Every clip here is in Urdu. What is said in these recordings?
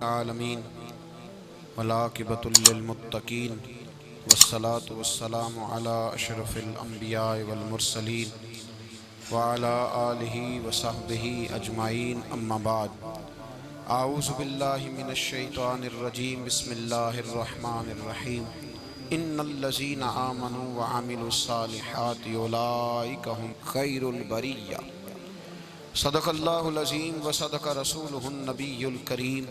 العالمین والعاقبۃ للمتقین والصلاة والسلام علی اشرف الانبیاء والمرسلین وعلی آلہ وصحبہ اجمعین اما بعد اعوذ باللہ من الشیطان الرجیم بسم اللہ الرحمن الرحیم ان الذین آمنوا وعملوا الصالحات اولئک هم خیر البریہ صدق اللہ العظیم وصدق رسولہ النبی الکریم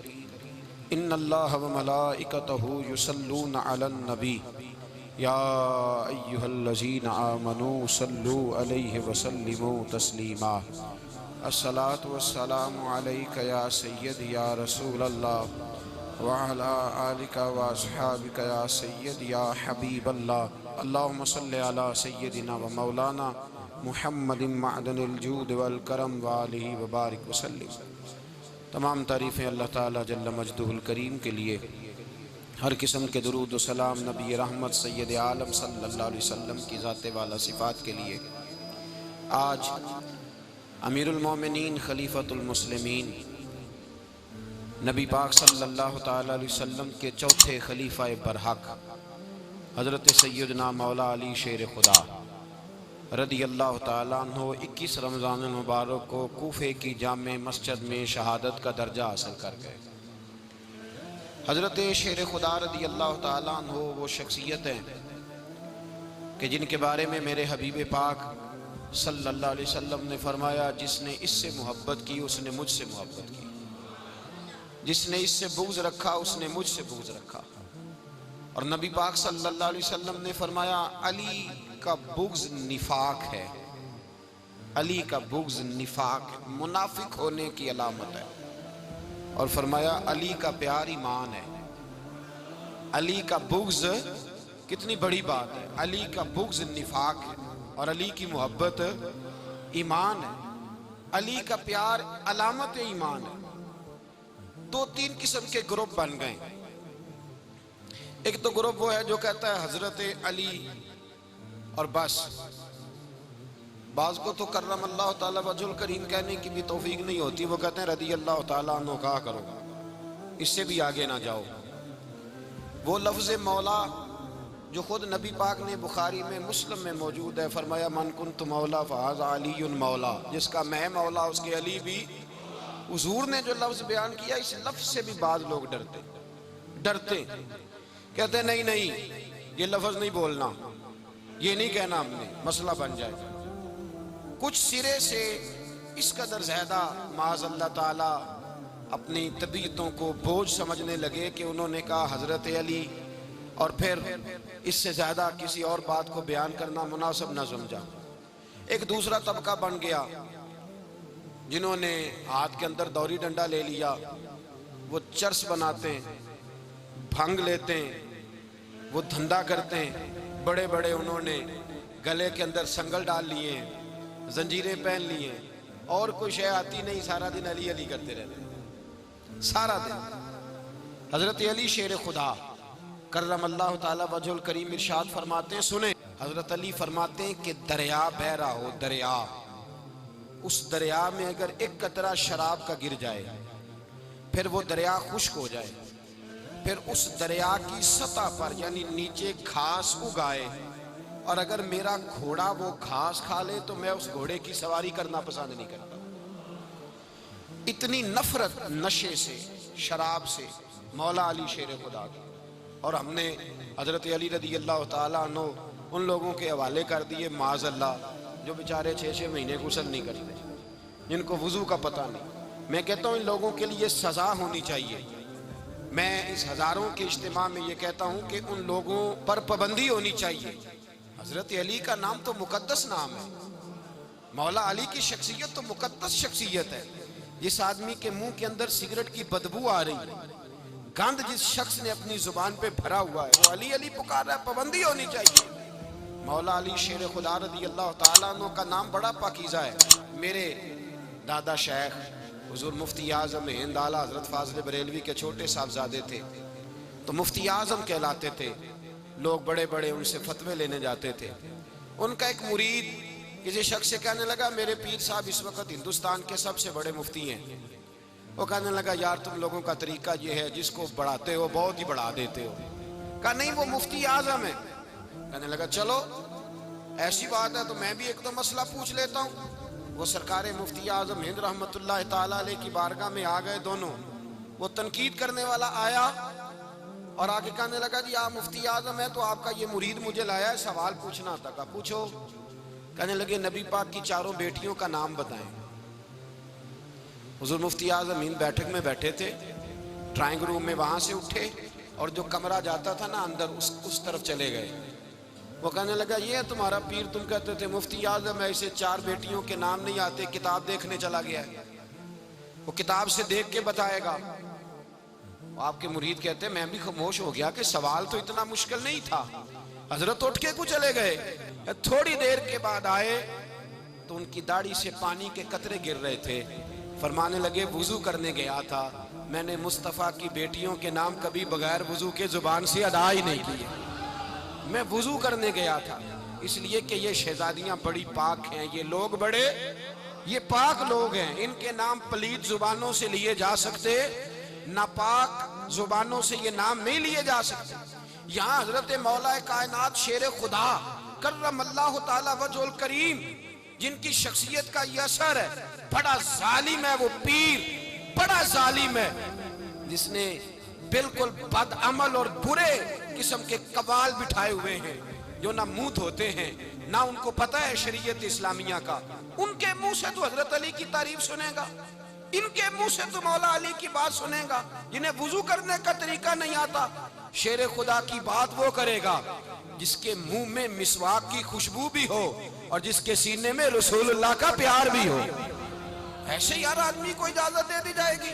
ان اللہ وملائکتہ یصلون علی النبی یا ایہا الذین آمنوا صلوا علیہ وسلموا تسلیما الصلاة والسلام علیک یا سید یا رسول اللہ وعلی آلک واصحابک یا سید یا حبیب اللہ اللہم صلی علی سیدنا و مولانا محمد معدن الجود والکرم وآلہ وبارک وسلم۔ تمام تعریفیں اللہ تعالیٰ جل مجدہ الکریم کے لیے، ہر قسم کے درود و سلام نبی رحمت سید عالم صلی اللہ علیہ وسلم کی ذات والا صفات کے لیے۔ آج امیر المومنین خلیفۃ المسلمین نبی پاک صلی اللہ تعالیٰ علیہ وسلم کے چوتھے خلیفہ برحق حضرت سیدنا مولا علی شیر خدا رضی اللہ تعالیٰ عنہ 21 رمضان المبارک کو کوفے کی جامع مسجد میں شہادت کا درجہ حاصل کر گئے۔ حضرت شیر خدا رضی اللہ تعالیٰ عنہ وہ شخصیت ہیں کہ جن کے بارے میں میرے حبیب پاک صلی اللہ علیہ وسلم نے فرمایا، جس نے اس سے محبت کی اس نے مجھ سے محبت کی، جس نے اس سے بغض رکھا اس نے مجھ سے بغض رکھا۔ اور نبی پاک صلی اللہ علیہ وسلم نے فرمایا علی کا بغض نفاق ہے، علی کا بغض نفاق منافق ہونے کی علامت ہے، اور فرمایا علی کا پیار ایمان ہے۔ علی کا بغض کتنی بڑی بات ہے، علی کا بغض نفاق ہے اور علی کی محبت ایمان ہے، علی کا پیار علامت ایمان ہے۔ دو تین قسم کے گروپ بن گئے، ایک تو گروپ وہ ہے جو کہتا ہے حضرت علی اور بس، بعض کو تو کرم اللہ تعالیٰ وجہ الکریم کہنے کی بھی توفیق نہیں ہوتی، وہ کہتے ہیں رضی اللہ تعالیٰ عنہ کہا کرو، اس سے بھی آگے نہ جاؤ۔ وہ لفظ مولا جو خود نبی پاک نے بخاری میں مسلم میں موجود ہے، فرمایا من کنت مولا فہذا علی مولا، جس کا میں مولا اس کے علی بھی۔ حضور نے جو لفظ بیان کیا اس لفظ سے بھی بعض لوگ ڈرتے کہتے ہیں نہیں یہ لفظ نہیں بولنا، یہ نہیں کہنا، ہم نے مسئلہ بن جائے۔ کچھ سرے سے اس قدر زیادہ معاذ اللہ تعالیٰ اپنی طبیعتوں کو بوجھ سمجھنے لگے کہ انہوں نے کہا حضرت علی، اور پھر اس سے زیادہ کسی اور بات کو بیان کرنا مناسب نہ سمجھا۔ ایک دوسرا طبقہ بن گیا جنہوں نے ہاتھ کے اندر دوری ڈنڈا لے لیا، وہ چرس بناتے ہیں، بھنگ لیتے ہیں، وہ دھندا کرتے ہیں، بڑے بڑے انہوں نے گلے کے اندر سنگل ڈال لیے ہیں، زنجیریں پہن لی ہیں، اور کوئی شے آتی نہیں، سارا دن علی علی کرتے رہتے ہیں سارا دن۔ حضرت علی شیر خدا کرم اللہ تعالیٰ وجہ الکریم ارشاد فرماتے ہیں، سنیں، حضرت علی فرماتے ہیں کہ دریا بہہ رہا ہو، دریا، اس دریا میں اگر ایک قطرہ شراب کا گر جائے، پھر وہ دریا خشک ہو جائے، پھر اس دریا کی سطح پر یعنی نیچے گھاس اگائے، اور اگر میرا گھوڑا وہ گھاس کھا لے تو میں اس گھوڑے کی سواری کرنا پسند نہیں کرتا۔ اتنی نفرت نشے سے، شراب سے مولا علی شیر خدا کی۔ اور ہم نے حضرت علی رضی اللہ تعالیٰ عنہ ان لوگوں کے حوالے کر دیے معاذ اللہ جو بیچارے 6 مہینے غسل نہیں کرتے، جن کو وضو کا پتہ نہیں۔ میں کہتا ہوں ان لوگوں کے لیے سزا ہونی چاہیے۔ میں اس ہزاروں کے اجتماع میں یہ کہتا ہوں کہ ان لوگوں پر پابندی ہونی چاہیے۔ حضرت علی کا نام تو مقدس نام ہے، مولا علی کی شخصیت تو مقدس شخصیت ہے۔ جس آدمی کے منہ کے اندر سگریٹ کی بدبو آ رہی ہے، گند جس شخص نے اپنی زبان پہ بھرا ہوا ہے، وہ علی علی پکار رہا ہے، پابندی ہونی چاہیے۔ مولا علی شیر خدا رضی اللہ تعالیٰ عنہ کا نام بڑا پاکیزہ ہے۔ میرے دادا شیخ حضور مفتی اعظم ہند اعلیٰ حضرت فاضل بریلوی کے چھوٹے صاحبزادے تھے، تو مفتی اعظم کہلاتے تھے، لوگ بڑے بڑے ان سے فتوے لینے جاتے تھے۔ ان کا ایک مرید کسی شخص سے کہنے لگا میرے پیر صاحب اس وقت ہندوستان کے سب سے بڑے مفتی ہیں. وہ کہنے لگا یار تم لوگوں کا طریقہ یہ ہے جس کو بڑھاتے ہو بہت ہی بڑھا دیتے ہو. کہا نہیں وہ مفتی اعظم ہے. کہنے لگا چلو ایسی بات ہے تو میں بھی ایک دو مسئلہ پوچھ لیتا ہوں. وہ سرکار مفتی اعظم ہند رحمت اللہ تعالیٰ علیہ کی بارگاہ میں آ گئے دونوں. وہ تنقید کرنے والا آیا اور آگے کہنے لگا جی آپ مفتی اعظم ہے تو آپ کا یہ مرید مجھے لایا ہے سوال پوچھنا تھا. کہا پوچھو. کہنے لگے نبی پاک کی چاروں بیٹیوں کا نام بتائیں. حضور مفتی اعظم ہند بیٹھک میں بیٹھے تھے, ڈرائنگ روم میں وہاں سے اٹھے اور جو کمرہ جاتا تھا نا اندر اس طرف چلے گئے. وہ کہنے لگا یہ ہے تمہارا پیر, تم کہتے تھے مفتی اعظم ہے اسے چار بیٹیوں کے نام نہیں آتے, کتاب دیکھنے چلا گیا ہے, وہ کتاب سے دیکھ کے بتائے گا. آپ کے مرید کہتے ہیں میں بھی خاموش ہو گیا کہ سوال تو اتنا مشکل نہیں تھا. حضرت اٹھ کے کو چلے گئے. تھوڑی دیر کے بعد آئے تو ان کی داڑھی سے پانی کے قطرے گر رہے تھے. فرمانے لگے وضو کرنے گیا تھا, میں نے مصطفیٰ کی بیٹیوں کے نام کبھی بغیر وضو کے زبان سے ادا ہی نہیں کیے. میں وضو کرنے گیا تھا اس لیے کہ یہ شہزادیاں بڑی پاک ہیں, یہ لوگ بڑے یہ پاک لوگ ہیں, ان کے نام پلید زبانوں سے لیے جا سکتے, ناپاک زبانوں سے یہ نام نہیں لیے جا سکتے. یہاں حضرت مولا کائنات شیر خدا کرم اللہ تعالی وجہ الکریم جن کی شخصیت کا یہ اثر ہے, بڑا ظالم ہے وہ پیر, بڑا ظالم ہے جس نے بالکل بد عمل اور برے قسم کے قبال بٹھائے ہوئے ہیں جو نہ منہ دھوتے ہیں نہ ان کو پتہ ہے شریعت اسلامیہ کا. ان کے منہ سے تو حضرت علی کی تعریف سنے گا, ان کے منہ سے تو مولا علی کی بات سنے گا, جنہیں وضو کرنے کا طریقہ نہیں آتا. شیر خدا کی بات وہ کرے گا جس کے منہ میں مسواک کی خوشبو بھی ہو اور جس کے سینے میں رسول اللہ کا پیار بھی ہو. ایسے یار آدمی کو اجازت دے دی جائے گی؟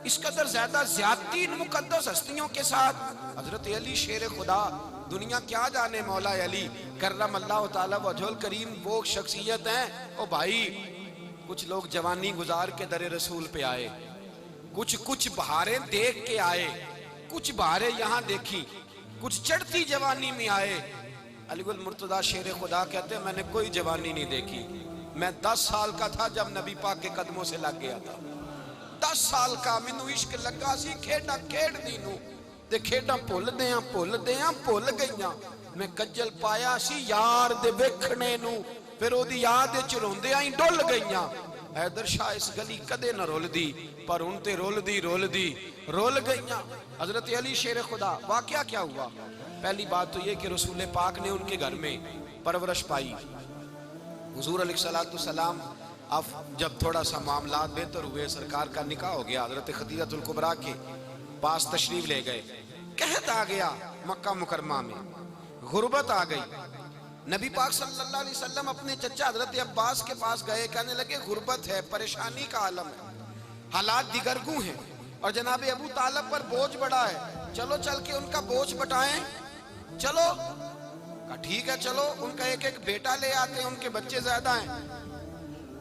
اس قدر زیادہ زیادتی ان مقدس ہستیوں کے ساتھ. حضرت علی شیر خدا, دنیا کیا جانے مولا علی کرم اللہ تعالی وجہ الکریم وہ شخصیت ہیں. او بھائی کچھ لوگ جوانی گزار کے در رسول پہ آئے, کچھ بہاریں دیکھ کے آئے, کچھ بہاریں یہاں دیکھی, کچھ چڑھتی جوانی میں آئے. علی گل مرتضیٰ شیر خدا کہتے ہیں میں نے کوئی جوانی نہیں دیکھی, میں 10 سال کا تھا جب نبی پاک کے قدموں سے لگ گیا تھا. 10 سال کا مینوں عشق لگا سی, کھیڈا کھیڈ دی نو تے کھیڈا بھول گئیاں. میں کجل پایا سی یار دے ویکھنے نو, پھر او دی یاد وچ روندیاں ہی ڈل گئیاں. حیدر شاہ اس گلی کدے نہ رول دی پر ان تے رول دی رول گئیاں. حضرت علی شیر خدا واقعہ کیا ہوا؟ پہلی بات تو یہ کہ رسول پاک نے ان کے گھر میں پرورش پائی. حضور علیہ السلام اب جب تھوڑا سا معاملات بہتر ہوئے, سرکار کا نکاح ہو گیا, حضرت خدیجہ الکبریٰ کے پاس تشریف لے گئے. قحط آ گیا مکہ مکرمہ میں, غربت آ گئی. نبی پاک صلی اللہ علیہ وسلم اپنے چچا حضرت عباس کے پاس گئے, کہنے لگے غربت ہے, پریشانی کا عالم ہے, حالات دیگرگوں ہیں اور جناب ابو طالب پر بوجھ بڑا ہے, چلو چل کے ان کا بوجھ بٹائیں. چلو کہا ٹھیک ہے چلو, ان کا ایک بیٹا لے آتے ہیں, ان کے بچے زیادہ ہیں,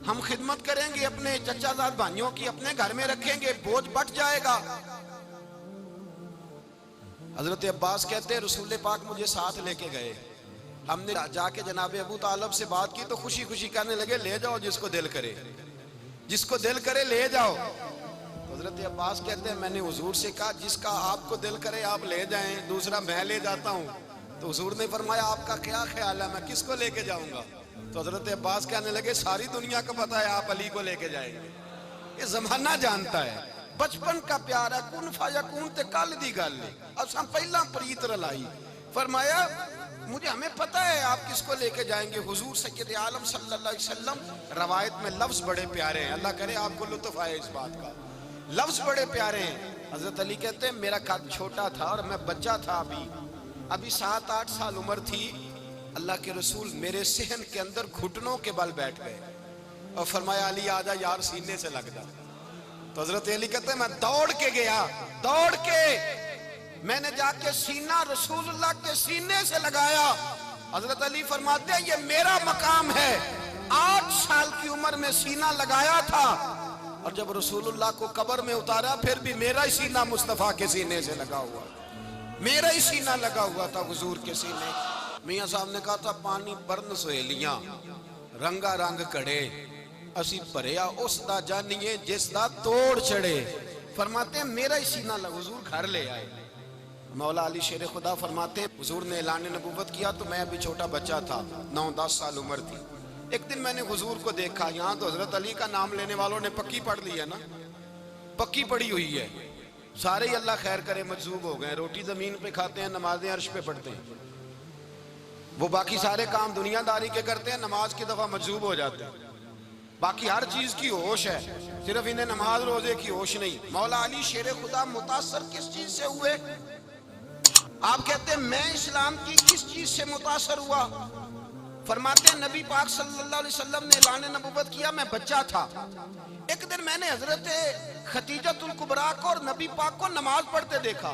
ہم خدمت کریں گے اپنے چچا زاد بھائیوں کی, اپنے گھر میں رکھیں گے, بوجھ بٹ جائے گا. حضرت عباس کہتے ہیں رسول پاک مجھے ساتھ لے کے گئے, ہم نے جا کے جناب ابو طالب سے بات کی تو خوشی خوشی کہنے لگے لے جاؤ جس کو دل کرے, جس کو دل کرے لے جاؤ. حضرت عباس کہتے ہیں میں نے حضور سے کہا جس کا آپ کو دل کرے آپ لے جائیں, دوسرا میں لے جاتا ہوں. تو حضور نے فرمایا آپ کا کیا خیال ہے, میں کس کو لے کے جاؤں گا؟ تو حضرت عباس کہنے لگے ساری دنیا کو پتا ہے آپ علی کو لے کے جائیں گے, یہ زمانہ جانتا ہے, بچپن کا پیار ہے, کن فیکون تے کل دی گل ہے, اب ہم پہلا پریت رلائی. فرمایا ہمیں پتہ ہے آپ کس کو لے کے جائیں گے. حضور سید عالم صلی اللہ علیہ وسلم, روایت میں لفظ بڑے پیارے ہیں, اللہ کرے آپ کو لطف آئے اس بات کا, لفظ بڑے پیارے ہیں. حضرت علی کہتے ہیں میرا قد چھوٹا تھا اور میں بچہ تھا, ابھی 7-8 سال عمر تھی. اللہ کے رسول میرے صحن کے اندر گھٹنوں کے بل بیٹھ گئے اور فرمایا علی آجا یار سینے سے لگ جا. تو حضرت علی کہتے ہیں میں دوڑ کے گیا, دوڑ کے میں نے جا کے سینہ رسول اللہ کے سینے سے لگایا. حضرت علی فرماتے ہیں یہ میرا مقام ہے, 8 سال کی عمر میں سینہ لگایا تھا اور جب رسول اللہ کو قبر میں اتارا پھر بھی میرا ہی سینہ مصطفیٰ کے سینے سے لگا ہوا, میرا ہی سینہ لگا ہوا تھا حضور کے سینے. میاں صاحب نے کہا تھا پانی برن سہیلیاں, رنگا رنگ کڑے اسی بھریا اس دا جانیے جس دا توڑ چڑے. فرماتے ہیں میرا ہی سینہ لگ حضور گھر لے آئے. مولا علی شیر خدا فرماتے ہیں حضور نے اعلان نبوت کیا تو میں ابھی چھوٹا بچہ تھا, 9-10 سال عمر تھی. ایک دن میں نے حضور کو دیکھا, یہاں تو حضرت علی کا نام لینے والوں نے پکی پڑھ لی ہے نا, پکی پڑھی ہوئی ہے, سارے ہی اللہ خیر کرے مجذوب ہو گئے. روٹی زمین پہ کھاتے ہیں, نمازیں عرش پہ پڑھتے ہیں. وہ باقی سارے کام دنیا داری کے کرتے ہیں, نماز کی دفعہ مجذوب ہو جاتے ہیں. باقی ہر چیز کی ہوش ہے, صرف انہیں نماز روزے کی ہوش نہیں. مولا علی شیر خدا متاثر کس چیز سے ہوئے؟ آپ کہتے ہیں میں اسلام کی کس چیز سے متاثر ہوا؟ فرماتے ہیں نبی پاک صلی اللہ علیہ وسلم نے اعلان نبوت کیا, میں بچہ تھا. ایک دن میں نے حضرت خدیجۃ الکبریٰ کو اور نبی پاک کو نماز پڑھتے دیکھا.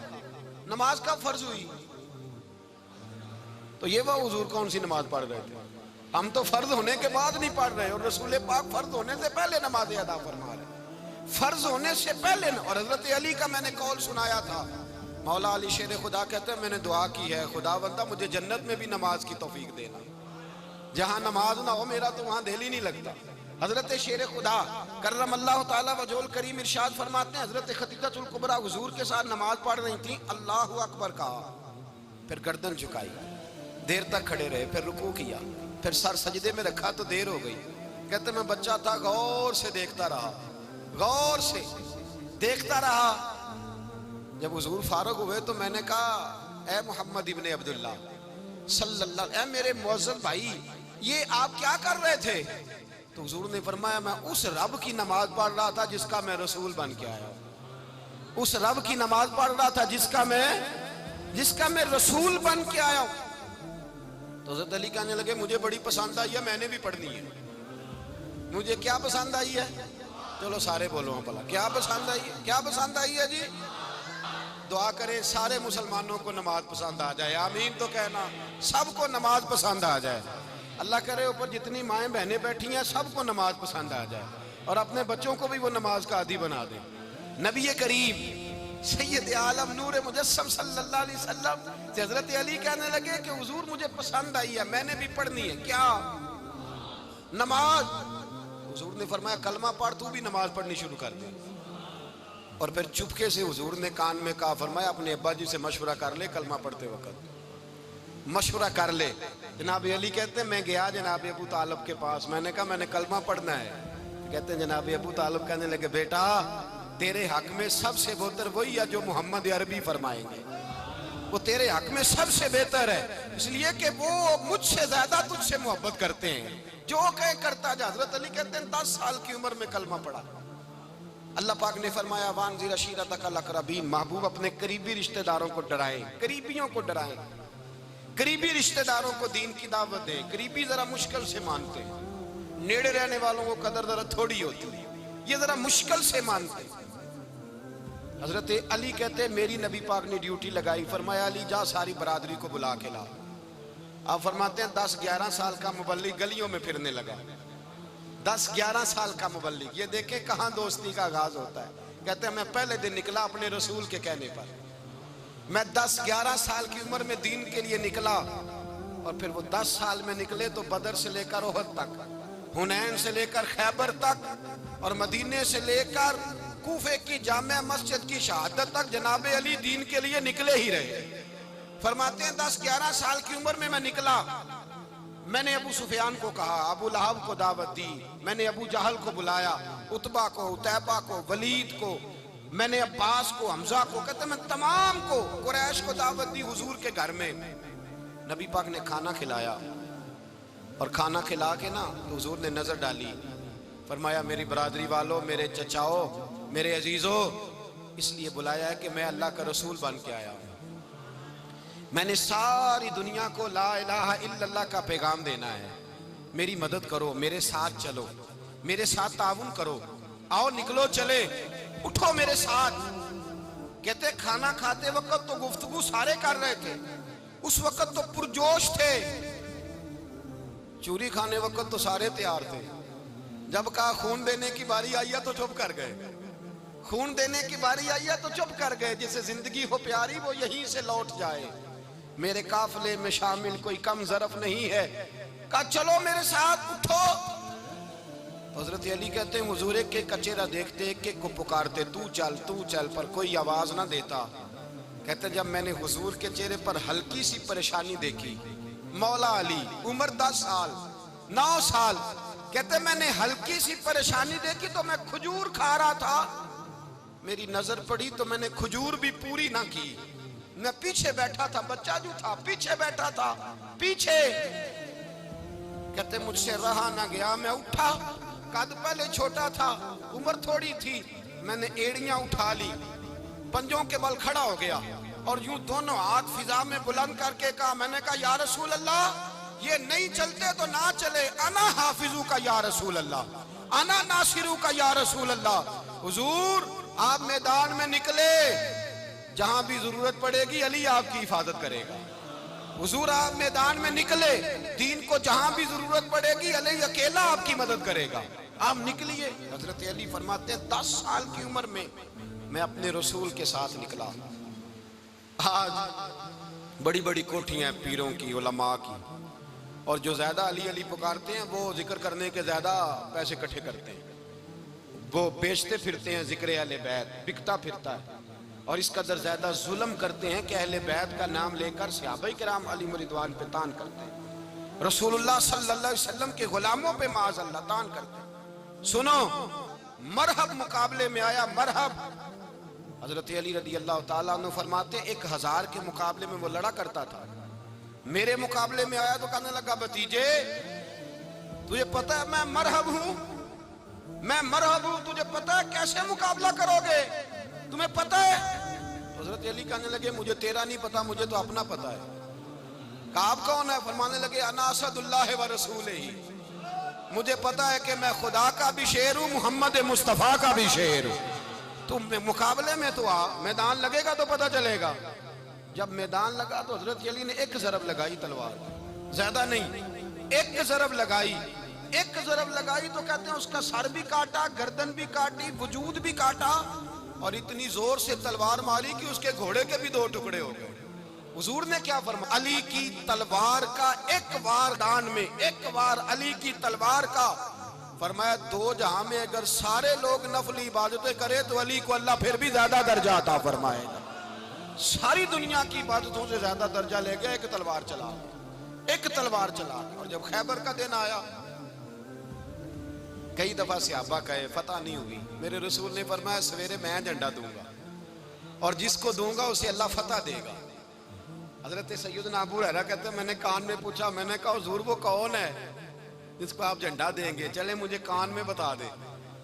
نماز کا فرض ہوئی تو یہ وہ حضور کون سی نماز پڑھ رہے تھے؟ ہم تو فرض ہونے کے بعد نہیں پڑھ رہے, اور رسول پاک فرض ہونے سے پہلے نمازیں ادا فرما رہے, فرض ہونے سے پہلے. اور حضرت علی کا میں نے قول سنایا تھا. مولا علی شیر خدا کہتے ہیں میں نے دعا کی ہے, خدا بندہ مجھے جنت میں بھی نماز کی توفیق دینا, جہاں نماز نہ ہو میرا تو وہاں دل ہی نہیں لگتا. حضرت شیر خدا کرم اللہ تعالیٰ وجہ الکریم ارشاد فرماتے ہیں حضرت خدیجۃ الکبریٰ حضور کے ساتھ نماز پڑھ رہی تھیں, اللہ اکبر کہا, پھر گردن جھکائی, دیر تک کھڑے رہے, پھر رکوع کیا, پھر سر سجدے میں رکھا تو دیر ہو گئی. کہتے میں بچہ تھا, غور سے دیکھتا رہا, غور سے دیکھتا رہا. جب حضور فارغ ہوئے تو میں نے کہا اے محمد ابن عبداللہ صلی اللہ, اے میرے معزز بھائی یہ آپ کیا کر رہے تھے؟ تو حضور نے فرمایا میں اس رب کی نماز پڑھ رہا تھا جس کا میں رسول بن کے آیا ہوں, اس رب کی نماز پڑھ رہا تھا جس کا میں رسول بن کے آیا ہوں. تو حضرت علی کہنے لگے مجھے بڑی پسند آئی ہے, میں نے بھی پڑھنی ہے. مجھے کیا پسند آئی ہے؟ چلو سارے بولو بھلا کیا پسند آئی ہے؟ کیا پسند آئی ہے جی؟ دعا کریں سارے مسلمانوں کو نماز پسند آ جائے, آمین تو کہنا, سب کو نماز پسند آ جائے. اللہ کرے اوپر جتنی مائیں بہنیں بیٹھی ہیں سب کو نماز پسند آ جائے, اور اپنے بچوں کو بھی وہ نماز کا عادی بنا دیں. نبی کریم سید عالم نور مجسم صلی اللہ علیہ وسلم سے حضرت علی کہنے لگے کہ حضور مجھے پسند آئی ہے, میں نے بھی پڑھنی ہے. کیا؟ نماز. حضور نے فرمایا کلمہ پڑھ, تو بھی نماز پڑھنی شروع کر دے. اور پھر چپکے سے حضور نے کان میں کہا, فرمایا اپنے ابا جی سے مشورہ کر لے, کلمہ پڑھتے وقت مشورہ کر لے. جناب علی کہتے ہیں میں گیا جناب ابو طالب کے پاس, میں نے کہا میں نے کلمہ پڑھنا ہے. کہتے ہیں جناب ابو طالب کہنے لگے بیٹا تیرے حق میں سب سے بہتر وہی ہے جو محمد عربی فرمائیں گے, وہ تیرے حق میں سب سے بہتر ہے, اس لیے کہ وہ مجھ سے زیادہ تجھ سے محبت کرتے ہیں, جو کہیں کرتا جا. حضرت علی کہتے ہیں 10 سال کی عمر میں کلمہ پڑھا. اللہ پاک نے فرمایا وانذر عشیرتک الاقربین, محبوب اپنے قریبی رشتہ داروں کو ڈرائیں, قریبیوں کو ڈرائیں, قریبی رشتہ داروں کو دین کی دعوت دیں. قریبی ذرا مشکل سے مانتے ہیں, نیڑے رہنے والوں کو قدر ذرا تھوڑی ہوتی ہے, یہ ذرا مشکل سے مانتے ہیں. حضرت علی کہتے ہیں میری نبی پاک نے ڈیوٹی لگائی, فرمایا علی جا ساری برادری کو بلا کے لا. آپ فرماتے ہیں 10-11 سال کا مبلغ گلیوں میں پھرنے لگا, 10-11 سال کا مبلغ. یہ دیکھیں کہاں دوستی کا آغاز ہوتا ہے. کہتے ہیں میں پہلے دن نکلا اپنے رسول کے کہنے پر, میں 10-11 سال کی عمر میں دین کے لیے نکلا, اور پھر وہ 10 سال میں نکلے تو بدر سے لے کر احد تک, حنین سے لے کر خیبر تک, اور مدینے سے لے کر کوفے کی جامع مسجد کی شہادت تک جناب علی دین کے لیے نکلے ہی رہے. فرماتے ہیں 10-11 سال کی عمر میں نکلا. میں نے ابو سفیان کو کہا, ابو لہب کو دعوت دی, میں نے ابو جہل کو بلایا, عتبہ کو, عتیبہ کو, ولید کو, میں نے عباس کو, حمزہ کو, کہتے میں تمام کو, قریش کو دعوت دی حضور کے گھر میں. نبی پاک نے کھانا کھلایا, اور کھانا کھلا کے نا تو حضور نے نظر ڈالی, فرمایا میری برادری والوں, میرے چچاؤ, میرے عزیزوں, اس لیے بلایا ہے کہ میں اللہ کا رسول بن کے آیا ہوں. میں نے ساری دنیا کو لا الہ الا اللہ کا پیغام دینا ہے, میری مدد کرو, میرے ساتھ چلو, میرے ساتھ تعاون کرو, آؤ نکلو چلے, اٹھو میرے ساتھ. کہتے کھانا کھاتے وقت تو گفتگو سارے کر رہے تھے, اس وقت تو پرجوش تھے, چوری کھانے وقت تو سارے تیار تھے, جب کہا خون دینے کی باری آئی ہے تو چپ کر گئے, خون دینے کی باری آئی ہے تو چپ کر گئے. جسے زندگی ہو پیاری وہ یہیں سے لوٹ جائے, میرے قافلے میں شامل کوئی کم ظرف نہیں ہے, کہا چلو میرے ساتھ اٹھو. حضرت علی کہتے ہیں حضور ایک ایک کا چہرہ دیکھتے ایک ایک کو پکارتے تو چل پر کوئی آواز نہ دیتا. کہتے جب میں نے حضور کے چہرے پر ہلکی سی پریشانی دیکھی، مولا علی عمر 10 سال 9 سال، کہتے میں نے ہلکی سی پریشانی دیکھی تو میں کھجور کھا رہا تھا، میری نظر پڑی تو میں نے کھجور بھی پوری نہ کی. میں پیچھے بیٹھا تھا، بچہ جو تھا پیچھے بیٹھا تھا پیچھے. کہتے مجھ سے رہا نہ گیا، میں اٹھا. قد پہلے چھوٹا تھا، عمر تھوڑی تھی، میں نے ایڑیاں اٹھا لی، پنجوں کے بل کھڑا ہو گیا اور یوں دونوں ہاتھ فضا میں بلند کر کے کہا، میں نے کہا یا رسول اللہ یہ نہیں چلتے تو نہ چلے، انا حافظو کا یا رسول اللہ، انا ناصرو کا یا رسول اللہ. حضور آپ میدان میں نکلے، جہاں بھی ضرورت پڑے گی علی آپ کی حفاظت کرے گا. حضور آپ میدان میں نکلے، دین کو جہاں بھی ضرورت پڑے گی علی اکیلا آپ کی مدد کرے گا. آپ نکلیے. حضرت علی فرماتے ہیں 10 سال کی عمر میں اپنے رسول کے ساتھ نکلا. آج بڑی بڑی کوٹھیاں ہیں پیروں کی، علماء کی، اور جو زیادہ علی علی پکارتے ہیں وہ ذکر کرنے کے زیادہ پیسے اکٹھے کرتے ہیں، وہ بیچتے پھرتے ہیں ذکر اہل بیت، بکتا پھرتا ہے، اور اس قدر زیادہ ظلم کرتے ہیں کہ اہل بیت کا نام لے کر صحابہ کرام علی رضوان پہ تان کرتے ہیں، رسول اللہ صلی اللہ علیہ وسلم کے غلاموں پہ معاذ اللہ تان کرتے ہیں. سنو، مرحب مقابلے میں آیا، مرحب. حضرت علی رضی اللہ تعالیٰ عنہ فرماتے 1000 کے مقابلے میں وہ لڑا کرتا تھا، میرے مقابلے میں آیا تو کہنے لگا بھتیجے تجھے پتہ ہے میں مرحب ہوں، تجھے پتہ ہے کیسے مقابلہ کرو گے، تمہیں پتہ ہے؟ حضرت علی کہنے لگے مجھے تیرا نہیں پتا، مجھے تو اپنا پتا ہے. کہا آپ کون ہے؟ فرمانے لگے انا اسد اللہ و رسولہ، مجھے پتا ہے کہ میں خدا کا بھی شیر ہوں، محمد مصطفیٰ کا بھی شیر ہوں. تم مقابلے میں تو آ، میدان لگے گا تو پتہ چلے گا. جب میدان لگا تو حضرت علی نے ایک ضرب لگائی تلوار، زیادہ نہیں، ایک ضرب لگائی تو کہتے ہیں اس کا سر بھی کاٹا، گردن بھی کاٹی، وجود بھی کاٹا، اور اتنی زور سے تلوار ماری کہ اس کے گھوڑے کے بھی 2 ٹکڑے ہو گئے. حضور نے کیا فرمایا؟ علی کی تلوار کا ایک وار دان میں، ایک وار علی کی تلوار کا، فرمایا 2 جہاں میں اگر سارے لوگ نفلی عبادتیں کرے تو علی کو اللہ پھر بھی زیادہ درجہ عطا فرمائے گا. ساری دنیا کی عبادتوں سے زیادہ درجہ لے گیا ایک تلوار چلا. اور جب خیبر کا دن آیا، کئی دفعہ صحابہ کہے فتح نہیں ہوئی، میرے رسول نے فرمایا سویرے میں جھنڈا دوں گا اور جس کو دوں گا اسے اللہ فتح دے گا. حضرت سیدنا ابو ہریرہ کہتے ہیں میں نے کان میں پوچھا، میں نے کہا حضور وہ کون ہے جس کو آپ جھنڈا دیں گے؟ چلے مجھے کان میں بتا دے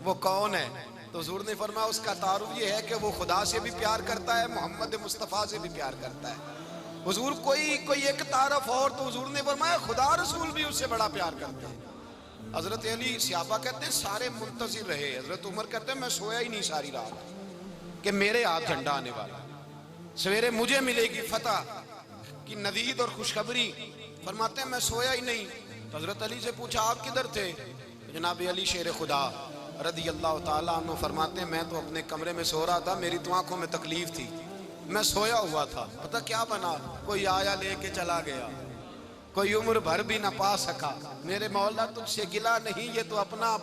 وہ کون ہے. تو حضور نے فرمایا اس کا تعارف یہ ہے کہ وہ خدا سے بھی پیار کرتا ہے، محمد مصطفیٰ سے بھی پیار کرتا ہے. حضور کوئی ایک تعارف اور، تو حضور نے فرمایا خدا رسول بھی اس سے بڑا پیار کرتے ہیں. حضرت علی صحابہ کہتے ہیں سارے منتظر رہے. حضرت عمر کہتے ہیں میں سویا ہی نہیں ساری رات کہ میرے ہاتھ جھنڈا آنے والا، سویرے مجھے ملے گی فتح کی نوید اور خوشخبری. فرماتے ہیں میں سویا ہی نہیں. حضرت علی سے پوچھا آپ کدھر تھے؟ جناب علی شیر خدا رضی اللہ تعالیٰ عنہ فرماتے ہیں میں تو اپنے کمرے میں سو رہا تھا، میری تو آنکھوں میں تکلیف تھی، میں سویا ہوا تھا. پتہ کیا بنا؟ کوئی آیا لے کے چلا گیا، کوئی عمر بھر بھی نہ پا سکا. میرے مولا تجھ سے گلا نہیں، یہ تو اپنا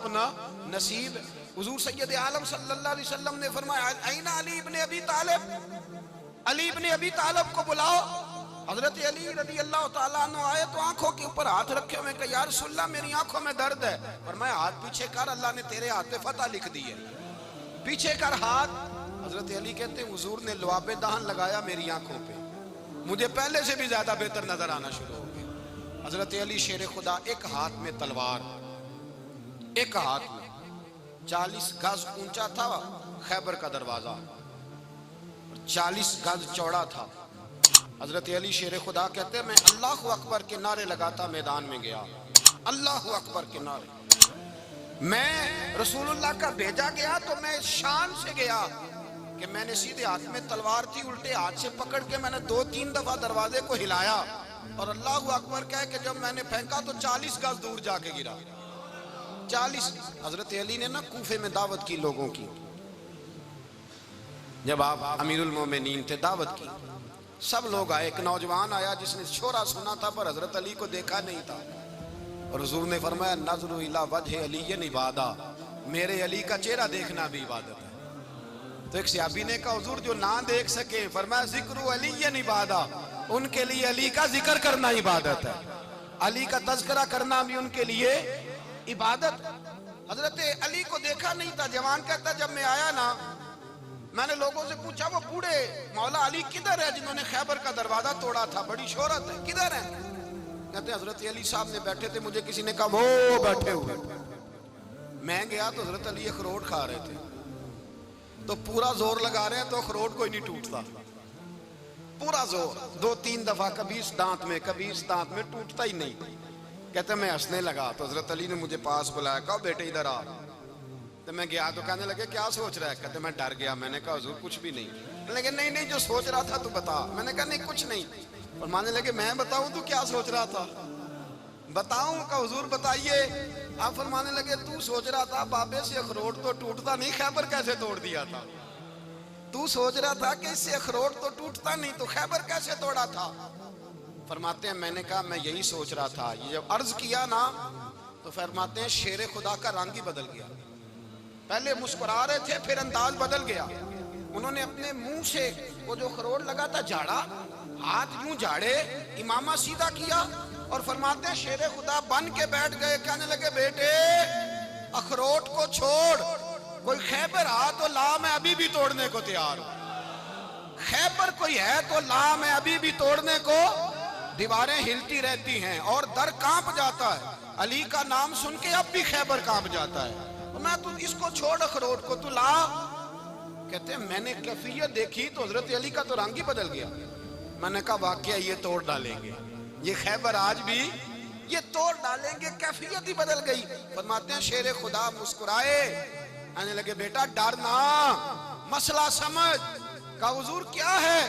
نصیب ہے. حضور سید عالم صلی اللہ علیہ وسلم نے فرمایا این علی ابن ابی طالب، علی ابن ابی طالب کو بلاؤ. حضرت علی رضی اللہ تعالیٰ عنہ آئے تو آنکھوں کے اوپر ہاتھ رکھے ہوئے کہ یا رسول اللہ میری آنکھوں میں درد ہے. فرمایا ہاتھ پیچھے کر، اللہ نے تیرے ہاتھ پہ فتح لکھ دی ہے، پیچھے کر ہاتھ. حضرت علی کہتے ہیں حضور نے لعاب دہن لگایا میری آنکھوں پہ، مجھے پہلے سے بھی زیادہ بہتر نظر آنا شروع ہو گیا. حضرت علی شیر خدا ایک ہاتھ میں تلوار، ایک ہاتھ میں 40 گز اونچا تھا خیبر کا دروازہ، 40 گز چوڑا تھا. حضرت علی شیر خدا کہتے ہیں میں اللہ اکبر کے نعرے لگاتا میدان میں گیا، اللہ اکبر کے نعرے. میں رسول اللہ کا بھیجا گیا تو میں شان سے گیا کہ میں نے سیدھے ہاتھ میں تلوار تھی، الٹے ہاتھ سے پکڑ کے میں نے 2-3 دفعہ دروازے کو ہلایا اور اللہ اکبر کہہ کہ جب میں نے پھینکا تو 40 گز دور جا کے گرا. 40. حضرت علی نے نا کوفے میں دعوت کی لوگوں کی، جب آپ امیر المومنین تھے دعوت کی، سب لوگ آئے. ایک نوجوان آیا جس نے شورا سنا تھا پر حضرت علی کو دیکھا نہیں تھا. اور حضور نے فرمایا نظر الی وجہ علی عبادہ، میرے علی کا چہرہ دیکھنا بھی عبادت ہے۔ تو ایک صحابی نے کہا حضور جو نہ دیکھ سکے، فرمایا ذکر علی عبادہ، ان کے لیے علی کا ذکر کرنا عبادت ہے، علی کا تذکرہ کرنا بھی ان کے لیے عبادت۔ حضرت علی کو دیکھا نہیں تھا، جوان کہتا جب میں آیا نا، میں نے لوگوں سے پوچھا وہ بوڑھے مولا علی کدھر ہے جنہوں نے خیبر کا دروازہ توڑا تھا، بڑی شہرت ہے، کدھر ہے؟ کہتے حضرت علی صاحب نے بیٹھے تھے، مجھے کسی نے کہا وہ بیٹھے ہوئے۔ میں گیا تو حضرت علی اخروٹ کھا رہے تھے، تو پورا زور لگا رہے ہیں تو اخروٹ کوئی نہیں ٹوٹتا، پورا زور 2-3 دفعہ، کبھی اس دانت میں کبھی اس دانت میں، ٹوٹتا ہی نہیں۔ کہتے میں ہنسنے لگا تو حضرت علی نے مجھے پاس بلایا، کہا بیٹے ادھر آ۔ تو میں گیا تو کہنے لگے کیا سوچ رہا ہے؟ کہتے میں ڈر گیا، میں نے کہا حضور کچھ بھی نہیں۔ لیکن نہیں جو سوچ رہا تھا تو بتا۔ میں نے کہا نہیں کچھ نہیں۔ فرمانے لگے میں بتاؤں تو کیا سوچ رہا تھا؟ بتاؤں؟ کہ حضور بتائیے۔ آپ فرمانے لگے تو سوچ رہا تھا بابے سے اخروٹ تو ٹوٹتا نہیں، خیبر کیسے توڑ دیا تھا؟ تو سوچ رہا تھا کہ اس سے اخروٹ تو ٹوٹتا نہیں تو خیبر کیسے توڑا تھا؟ فرماتے ہیں میں نے کہا میں یہی سوچ رہا تھا۔ یہ جب عرض کیا نا تو فرماتے ہیں شیر خدا کا رنگ ہی بدل گیا، پہلے مسکرا رہے تھے پھر انداز بدل گیا۔ انہوں نے اپنے منہ سے وہ جو خروٹ لگا تھا جھاڑا، ہاتھ یوں جھاڑے، امامہ سیدھا کیا، اور فرماتے ہیں شیر خدا بن کے بیٹھ گئے، کہنے لگے بیٹے اخروٹ کو چھوڑ، کوئی خیبر آ تو لا، میں ابھی بھی توڑنے کو تیار ہوں، خیبر کوئی ہے تو لا، میں ابھی بھی توڑنے کو۔ دیواریں ہلتی رہتی ہیں اور در کانپ جاتا ہے، علی کا نام سن کے اب بھی خیبر کانپ جاتا ہے، میں تو اس کو چھوڑ اخروٹ کو تو لا۔ کہتے ہیں میں نے کیفیت دیکھی تو حضرت علی کا تو رنگ ہی بدل گیا۔ میں نے کہا واقعہ یہ توڑ ڈالیں گے، یہ خیبر آج بھی یہ توڑ ڈالیں گے، کیفیت ہی بدل گئی۔ فرماتے ہیں شیر خدا مسکرائے، آنے لگے بیٹا ڈرنا، مسئلہ سمجھ۔ کہا حضور کیا ہے؟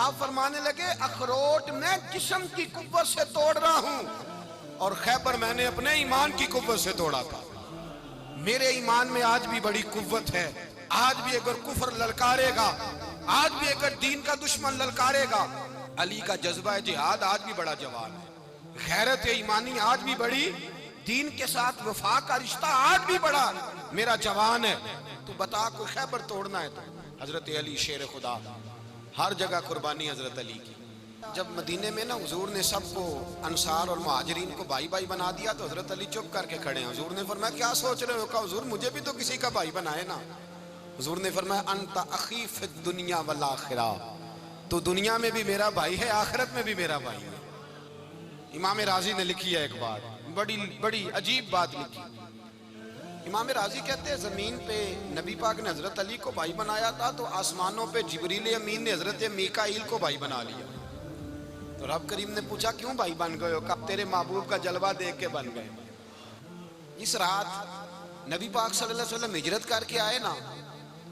آپ فرمانے لگے اخروٹ میں جسم کی قوت سے توڑ رہا ہوں، اور خیبر میں نے اپنے ایمان کی قوت سے توڑا تھا۔ میرے ایمان میں آج بھی بڑی قوت ہے، آج بھی اگر کفر للکارے گا، آج بھی اگر دین کا دشمن للکارے گا، علی کا جذبہ جہاد آج بھی بڑا جوان ہے، غیرت ایمانی آج بھی بڑی، دین کے ساتھ وفا کا رشتہ آج بھی بڑا میرا جوان ہے۔ تو بتا کوئی خیبر توڑنا ہے تو حضرت علی شیر خدا، ہر جگہ قربانی حضرت علی کی۔ جب مدینے میں نا حضور نے سب کو انصار اور مہاجرین کو بھائی بھائی بنا دیا تو حضرت علی چپ کر کے کھڑے ہیں۔ حضور نے فرمایا کیا سوچ رہے ہو؟ کہا حضور مجھے بھی تو کسی کا بھائی بنائے نا۔ حضور نے فرمایا انت اخی فی الدنیا والآخرہ، تو دنیا میں بھی میرا بھائی ہے، آخرت میں بھی میرا بھائی ہے۔ امام راضی نے لکھی ہے ایک بات، بڑی عجیب بات لکھی۔ امام راضی کہتے ہیں زمین پہ نبی پاک نے حضرت علی کو بھائی بنایا تھا تو آسمانوں پہ جبریل امین نے حضرت میکائیل کو بھائی بنا لیا۔ تو رب کریم نے پوچھا کیوں بھائی بن گئے ہو؟ کہا تیرے محبوب کا جلوہ دیکھ کے بن گئے۔ اس رات نبی پاک صلی اللہ علیہ وسلم ہجرت کر کے آئے نا،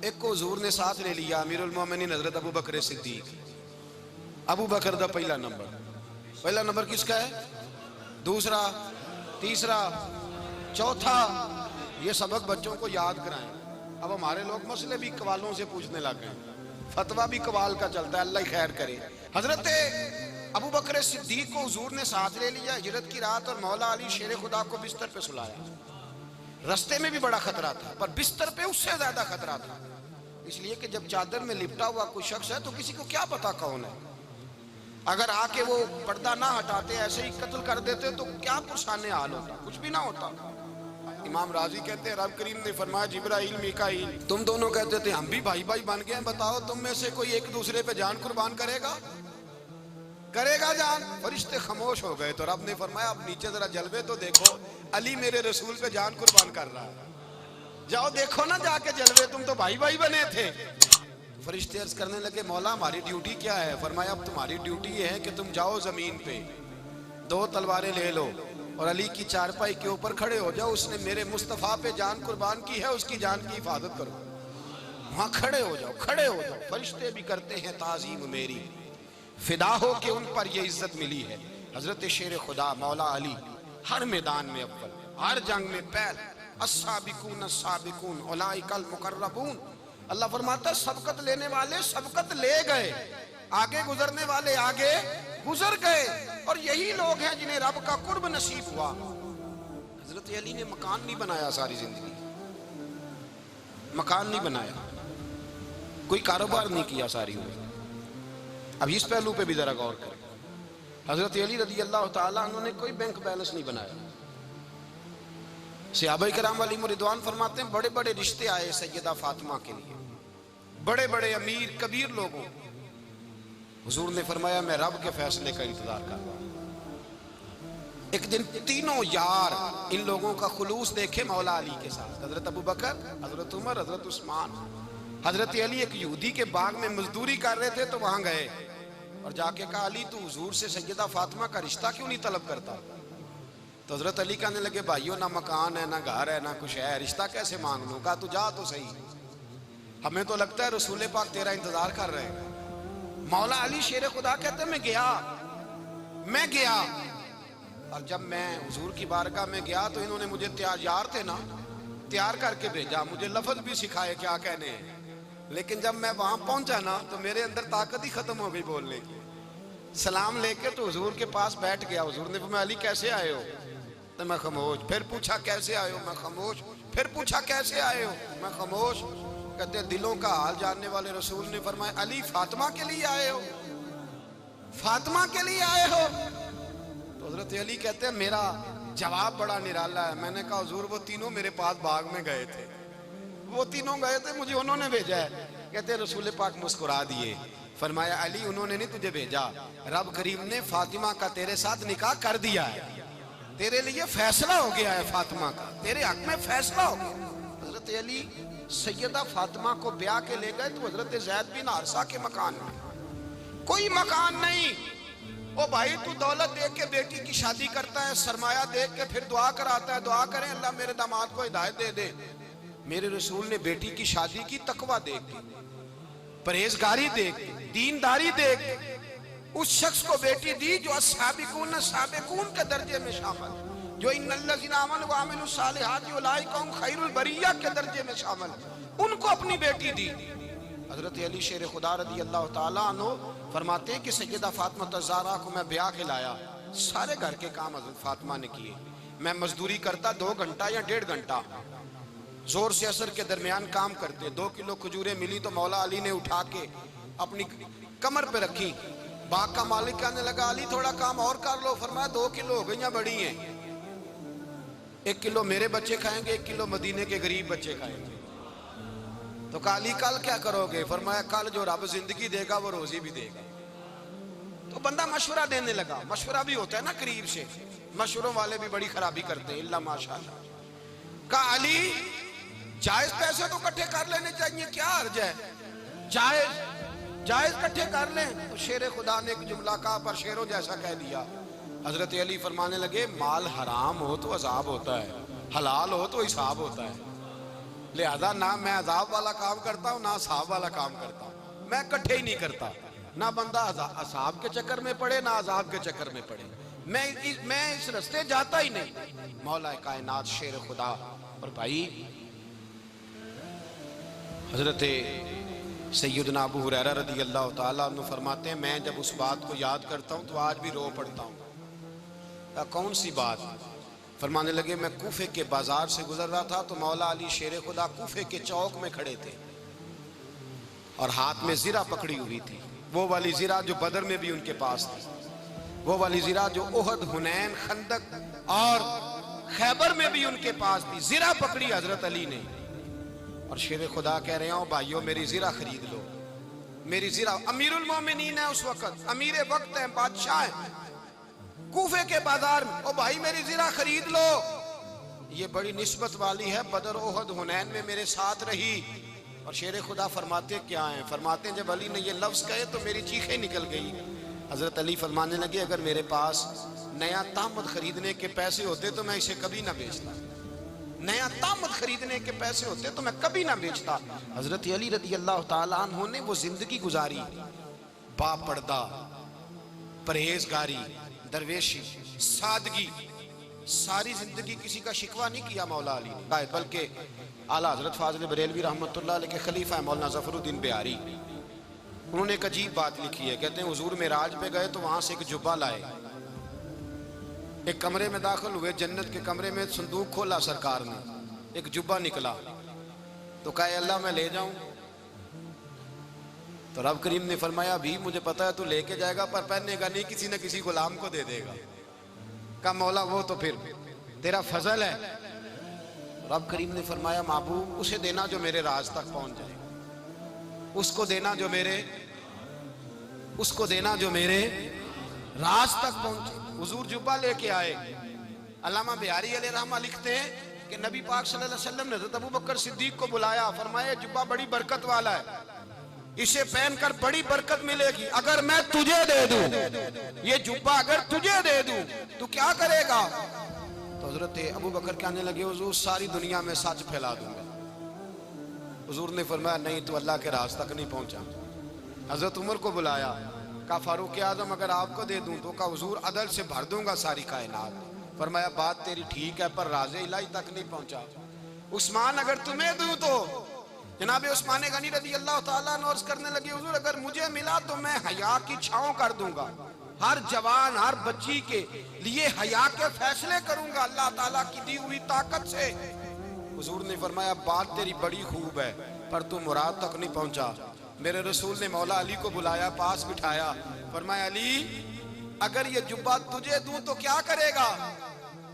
ایک کو حضور نے ساتھ لے لیا، امیر المومنین حضرت ابو بکر صدیق۔ ابو بکر دا پہلا نمبر کس کا ہے؟ دوسرا، تیسرا، چوتھا، یہ سبق بچوں کو یاد کرائیں۔ اب ہمارے لوگ مسئلے بھی قوالوں سے پوچھنے لگ گئے، فتویٰ بھی قوال کا چلتا ہے، اللہ خیر کرے۔ حضرت ابو بکر صدیق کو حضور نے ساتھ لے لیا ہجرت کی رات، اور مولا علی شیر خدا کو بستر پہ سلایا۔ رستے میں بھی بڑا خطرہ تھا پر بستر پہ اس سے زیادہ خطرہ تھا، اس لیے کہ جب چادر میں لپٹا ہوا کوئی شخص ہے تو کسی کو کیا پتا کون ہے، اگر آ کے وہ پردہ نہ ہٹاتے ایسے ہی قتل کر دیتے تو کیا پرسانے حال ہوتا، کچھ بھی نہ ہوتا۔ امام راضی کہتے ہیں رب کریم نے فرمایا جبرائیل میکائیل تم دونوں کہتے تھے ہم بھی بھائی بھائی بن گئے ہیں، بتاؤ تم میں سے کوئی ایک دوسرے پہ جان قربان کرے گا جان؟ فرشتے خاموش ہو گئے تو رب نے فرمایا اب نیچے ذرا جلوے تو دیکھو، علی میرے رسول پہ جان قربان کر رہا ہے، جاؤ دیکھو نا جا کے جلوے، تم تو بھائی بھائی بنے تھے۔ فرشتے عرض کرنے لگے مولا ہماری ڈیوٹی کیا ہے؟ فرمایا اب تمہاری ڈیوٹی یہ ہے کہ تم جاؤ زمین پہ 2 تلواریں لے لو اور علی کی چارپائی کے اوپر کھڑے ہو جاؤ، اس نے میرے مصطفیٰ پہ جان قربان کی ہے، اس کی جان کی حفاظت کرو۔ وہاں کھڑے ہو جاؤ۔ فرشتے بھی کرتے ہیں تعظیم میری، فدا ہو کہ ان پر یہ عزت ملی ہے۔ حضرت شیر خدا مولا علی ہر میدان میں اول، ہر جنگ میں پہل، السابقون السابقون اولئک المقربون۔ اللہ فرماتا ہے سبقت لینے والے سبقت لے گئے، آگے گزرنے والے آگے گزر گئے، اور یہی لوگ ہیں جنہیں رب کا قرب نصیب ہوا۔ حضرت علی نے مکان نہیں بنایا ساری زندگی، مکان نہیں بنایا، کوئی کاروبار نہیں کیا ساری عمر۔ اب اس پہلو پہ بھی ذرا غور کریں، حضرت علی رضی اللہ تعالیٰ عنہ نے کوئی بینک بیلنس نہیں بنایا۔ صحابہ کرام علیہم رضوان فرماتے ہیں بڑے بڑے رشتے آئے سیدہ فاطمہ کے لیے، بڑے بڑے امیر کبیر لوگوں، حضور نے فرمایا میں رب کے فیصلے کا انتظار کر رہا ہوں۔ ایک دن تینوں یار ان لوگوں کا خلوص دیکھے مولا علی کے ساتھ، حضرت ابو بکر، حضرت عمر، حضرت عثمان۔ حضرت علی ایک یہودی کے باغ میں مزدوری کر رہے تھے تو وہاں گئے اور جا کے کہا علی تو حضور سے سیدہ فاطمہ کا رشتہ کیوں نہیں طلب کرتا؟ تو حضرت علی کہنے لگے بھائیو نہ مکان ہے نہ گھر ہے نہ کچھ ہے، رشتہ کیسے مانگ لوں؟ کہا تو جا تو صحیح، ہمیں تو لگتا ہے رسول پاک تیرا انتظار کر رہے ہیں۔ مولا علی شیر خدا کہتے ہیں میں گیا اور جب میں حضور کی بارگاہ میں گیا تو انہوں نے مجھے تیار تھے نا، تیار کر کے بھیجا، مجھے لفظ بھی سکھائے کیا کہنے ہیں، لیکن جب میں وہاں پہنچا نا تو میرے اندر طاقت ہی ختم ہو گئی بولنے کی۔ سلام لے کے تو حضور کے پاس بیٹھ گیا، حضور نے فرمایا علی کیسے آئے ہو؟ تو میں خاموش، پھر پوچھا کیسے آئے ہو؟ میں خاموش، پھر پوچھا کیسے آئے ہو؟ میں خاموش۔ کہتے دلوں کا حال جاننے والے رسول نے فرمایا علی فاطمہ کے لیے آئے ہو؟ فاطمہ کے لیے آئے ہو؟ تو حضرت علی کہتے ہیں میرا جواب بڑا نرالا ہے، میں نے کہا حضور وہ تینوں میرے پاس باغ میں گئے تھے، وہ تینوں گئے تھے، مجھے انہوں نے بھیجا ہے۔ کہتے رسول پاک مسکرا دیے، فرمایا علی انہوں نے نہیں تجھے بھیجا، رب کریم نے فاطمہ کا تیرے ساتھ نکاح کر دیا ہے، تیرے لیے فیصلہ ہو گیا ہے، فاطمہ کا تیرے حق میں فیصلہ ہو گیا۔ حضرت علی سیدہ فاطمہ کو بیاہ کے لے گئے تو حضرت زید بن حارثہ کے مکان میں، کوئی مکان نہیں۔ او بھائی تو دولت دیکھ کے بیٹی کی شادی کرتا ہے، سرمایہ دیکھ کے پھر دعا کراتا ہے، دعا کریں اللہ میرے داماد کو ہدایت دے دے۔ میرے رسول نے بیٹی کی شادی کی تقوی دیکھ کے، پرہیزگاری دیکھ کے، دینداری دیکھ کے، اس شخص کو بیٹی دی جو السابقون السابقون کے درجے میں شامل، جو ان الذین آمنوا وعملوا الصالحات اولئک هم خیر البریہ کے درجے میں شامل، ان کو اپنی بیٹی دی۔ حضرت علی شیر خدا رضی اللہ تعالیٰ عنہ فرماتے ہیں کہ سیدہ فاطمہ الزہرا کو میں بیاہ کے لایا، سارے گھر کے کام حضرت فاطمہ نے کیے، میں مزدوری کرتا 2 گھنٹہ یا 1.5 گھنٹہ، زور سے عصر کے درمیان کام کرتے، 2 کلو کھجوریں ملی تو مولا علی نے اٹھا کے اپنی کمر پہ رکھی، باغ کا مالک کہنے لگا علی تھوڑا کام اور کر لو، فرمایا 2 کلو ہو گئیں بڑی ہیں، 1 کلو میرے بچے کھائیں گے، 1 کلو مدینے کے غریب بچے کھائیں گے۔ تو کہا علی کل کیا کرو گے؟ فرمایا کل جو رب زندگی دے گا وہ روزی بھی دے گا۔ تو بندہ مشورہ دینے لگا، مشورہ بھی ہوتا ہے نا قریب سے، مشوروں والے بھی بڑی خرابی کرتے ہیں اللہ ماشاءاللہ۔ کہا علی جائز پیسے تو کٹھے کر لینے چاہیے، کیا حرج ہے، جائز کٹھے کر لیں۔ تو شیر خدا نے ایک جملہ کہا پر شیروں جیسا کہہ دیا۔ حضرت علی فرمانے لگے مال حرام ہو تو عذاب ہوتا ہے، حلال ہو تو حساب ہوتا ہے، لہذا نہ میں عذاب والا کام کرتا ہوں نہ حساب والا کام کرتا ہوں، میں کٹھے ہی نہیں کرتا، نہ بندہ حساب کے چکر میں پڑے نہ عذاب کے چکر میں پڑے، میں اس رستے جاتا ہی نہیں۔ مولا کائنات شیر خدا۔ اور بھائی حضرت سیدنا ابو ہریرہ رضی اللہ تعالیٰ عنہ فرماتے ہیں میں جب اس بات کو یاد کرتا ہوں تو آج بھی رو پڑتا ہوں۔ کون سی بات؟ فرمانے لگے میں کوفے کے بازار سے گزر رہا تھا تو مولا علی شیر خدا کوفے کے چوک میں کھڑے تھے اور ہاتھ میں زرہ پکڑی ہوئی تھی، وہ والی زرہ جو بدر میں بھی ان کے پاس تھی، وہ والی زرہ جو احد، حنین، خندق اور خیبر میں بھی ان کے پاس تھی، زرہ پکڑی حضرت علی نے اور شیر خدا کہہ رہے ہیں بھائیو میری زرہ خرید لو، میری زرہ۔ امیر المومنین ہے اس وقت، امیر وقت ہیں، بادشاہ ہیں، کوفے کے بازار میں، او بھائی میری زرہ خرید لو، یہ بڑی نسبت والی ہے، بدر، احد، حنین میں میرے ساتھ رہی۔ اور شیر خدا فرماتے کیا ہیں؟ فرماتے ہیں جب علی نے یہ لفظ کہے تو میری چیخیں نکل گئی۔ حضرت علی فرمانے لگے اگر میرے پاس نیا تامت خریدنے کے پیسے ہوتے تو میں اسے کبھی نہ بیچتا، نیا تامت خریدنے کے پیسے ہوتے تو میں کبھی نہ بیچتا۔ حضرت علی رضی اللہ تعالیٰ عنہ نے وہ زندگی گزاری، با پردہ، پرہیزگاری، درویشی، سادگی، ساری زندگی کسی کا شکوہ نہیں کیا مولا علی نے، بلکہ اعلیٰ حضرت فاضل بریلوی رحمۃ اللہ علیہ کے خلیفہ مولانا ظفر الدین بہاری، انہوں نے ایک عجیب بات لکھی ہے، کہتے ہیں حضور معراج پہ گئے تو وہاں سے ایک جبہ لائے، ایک کمرے میں داخل ہوئے، جنت کے کمرے میں، صندوق کھولا سرکار نے، ایک جبہ نکلا تو کہا اے اللہ میں لے جاؤں؟ تو رب کریم نے فرمایا بھی مجھے پتا ہے تو لے کے جائے گا پر پہننے گا نہیں، کسی نہ کسی غلام کو دے دے گا۔ کہا مولا وہ تو پھر تیرا فضل ہے۔ رب کریم نے فرمایا محبوب اسے دینا جو میرے راز تک پہنچ جائے، اس کو دینا جو میرے راز تک پہنچے۔ حضور جبہ لے کے آئے۔ علامہ بہاری علیہ رحمہ لکھتے ہیں کہ نبی پاک صلی اللہ علیہ وسلم نے حضرت ابوبکر صدیق کو بلایا، فرمایا جبہ بڑی برکت والا ہے، اسے پہن کر بڑی برکت ملے گی، اگر میں تجھے دے دوں، یہ جبہ اگر تجھے دے دوں تو کیا کرے گا؟ تو حضرت ابوبکر کہنے لگے حضور ساری دنیا میں سچ پھیلا دوں گا۔ حضور نے فرمایا نہیں تو اللہ کے راز تک نہیں پہنچا۔ حضرت عمر کو بلایا، کہا فاروق اعظم اگر آپ کو دے دوں تو کہا حضور عدل سے بھر دوں گا ساری کائنات۔ فرمایا بات تیری ٹھیک ہے پر راز الہی تک نہیں پہنچا۔ عثمان اگر تمہیں دوں تو جناب عثمان غنی رضی اللہ تعالیٰ عنہ عرض کرنے لگے حضور اگر مجھے ملا تو میں حیا کی چھاؤں کر دوں گا، ہر جوان ہر بچی کے لیے حیا کے فیصلے کروں گا اللہ تعالیٰ کی دی ہوئی طاقت سے۔ حضور نے فرمایا بات تیری بڑی خوب ہے پر تو مراد تک نہیں پہنچا۔ میرے رسول نے مولا علی کو بلایا، پاس بٹھایا، فرمایا علی اگر یہ جبہ تجھے دوں تو کیا کرے گا؟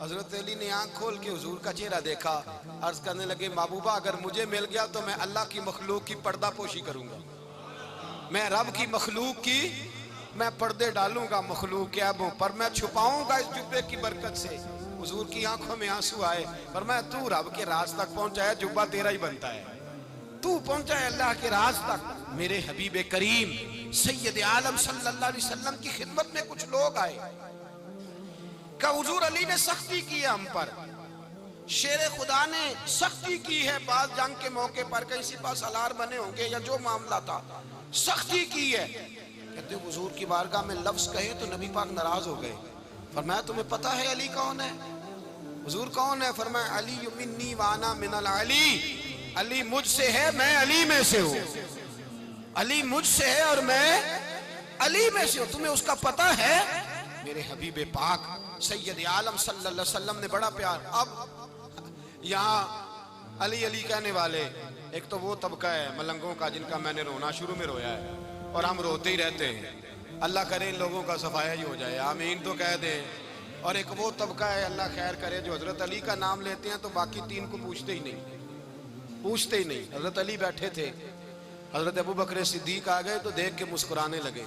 حضرت علی نے آنکھ کھول کے حضور کا چہرہ دیکھا، عرض کرنے لگے محبوبہ اگر مجھے مل گیا تو میں اللہ کی مخلوق کی پردہ پوشی کروں گا، میں رب کی مخلوق کی میں پردے ڈالوں گا مخلوق کے عیبوں پر، میں چھپاؤں گا اس جبے کی برکت سے۔ حضور کی آنکھوں میں آنسو آئے، فرمایا تو رب کے راز تک پہنچا ہے، جبہ تیرا ہی بنتا ہے، تو پہنچا ہے اللہ کے راز تک۔ میرے حبیب کریم سید عالم صلی اللہ علیہ وسلم کی خدمت میں کچھ لوگ آئے کہ حضور علی نے سختی کی ہے ہم پر، شیر خدا نے سختی کی ہے، بعض جنگ کے موقع پر کہیں سپاہ سالار بنے ہوں گے یا جو معاملہ تھا سختی کی ہے۔ کہتے ہیں حضور کی بارگاہ میں لفظ کہے تو نبی پاک ناراض ہو گئے۔ فرمایا تمہیں پتہ ہے علی کون ہے؟ حضور کون ہے؟ فرمایا علی منی وانا من العلی، علی مجھ سے ہے میں علی میں سے ہوں، علی مجھ سے ہے اور میں علی میں سے ہوں، تمہیں اس کا پتہ ہے؟ میرے حبیب پاک سید عالم صلی اللہ علیہ وسلم نے بڑا پیار۔ اب یہاں علی علی کہنے والے ایک تو وہ طبقہ ہے ملنگوں کا جن کا میں نے رونا شروع میں رویا ہے اور ہم روتے ہی رہتے ہیں، اللہ کرے ان لوگوں کا صفایا ہی ہو جائے، آمین تو کہہ دیں۔ اور ایک وہ طبقہ ہے اللہ خیر کرے جو حضرت علی کا نام لیتے ہیں تو باقی تین کو پوچھتے ہی نہیں۔ حضرت علی بیٹھے تھے، حضرت ابوبکر صدیق آ گئے تو دیکھ کے مسکرانے لگے،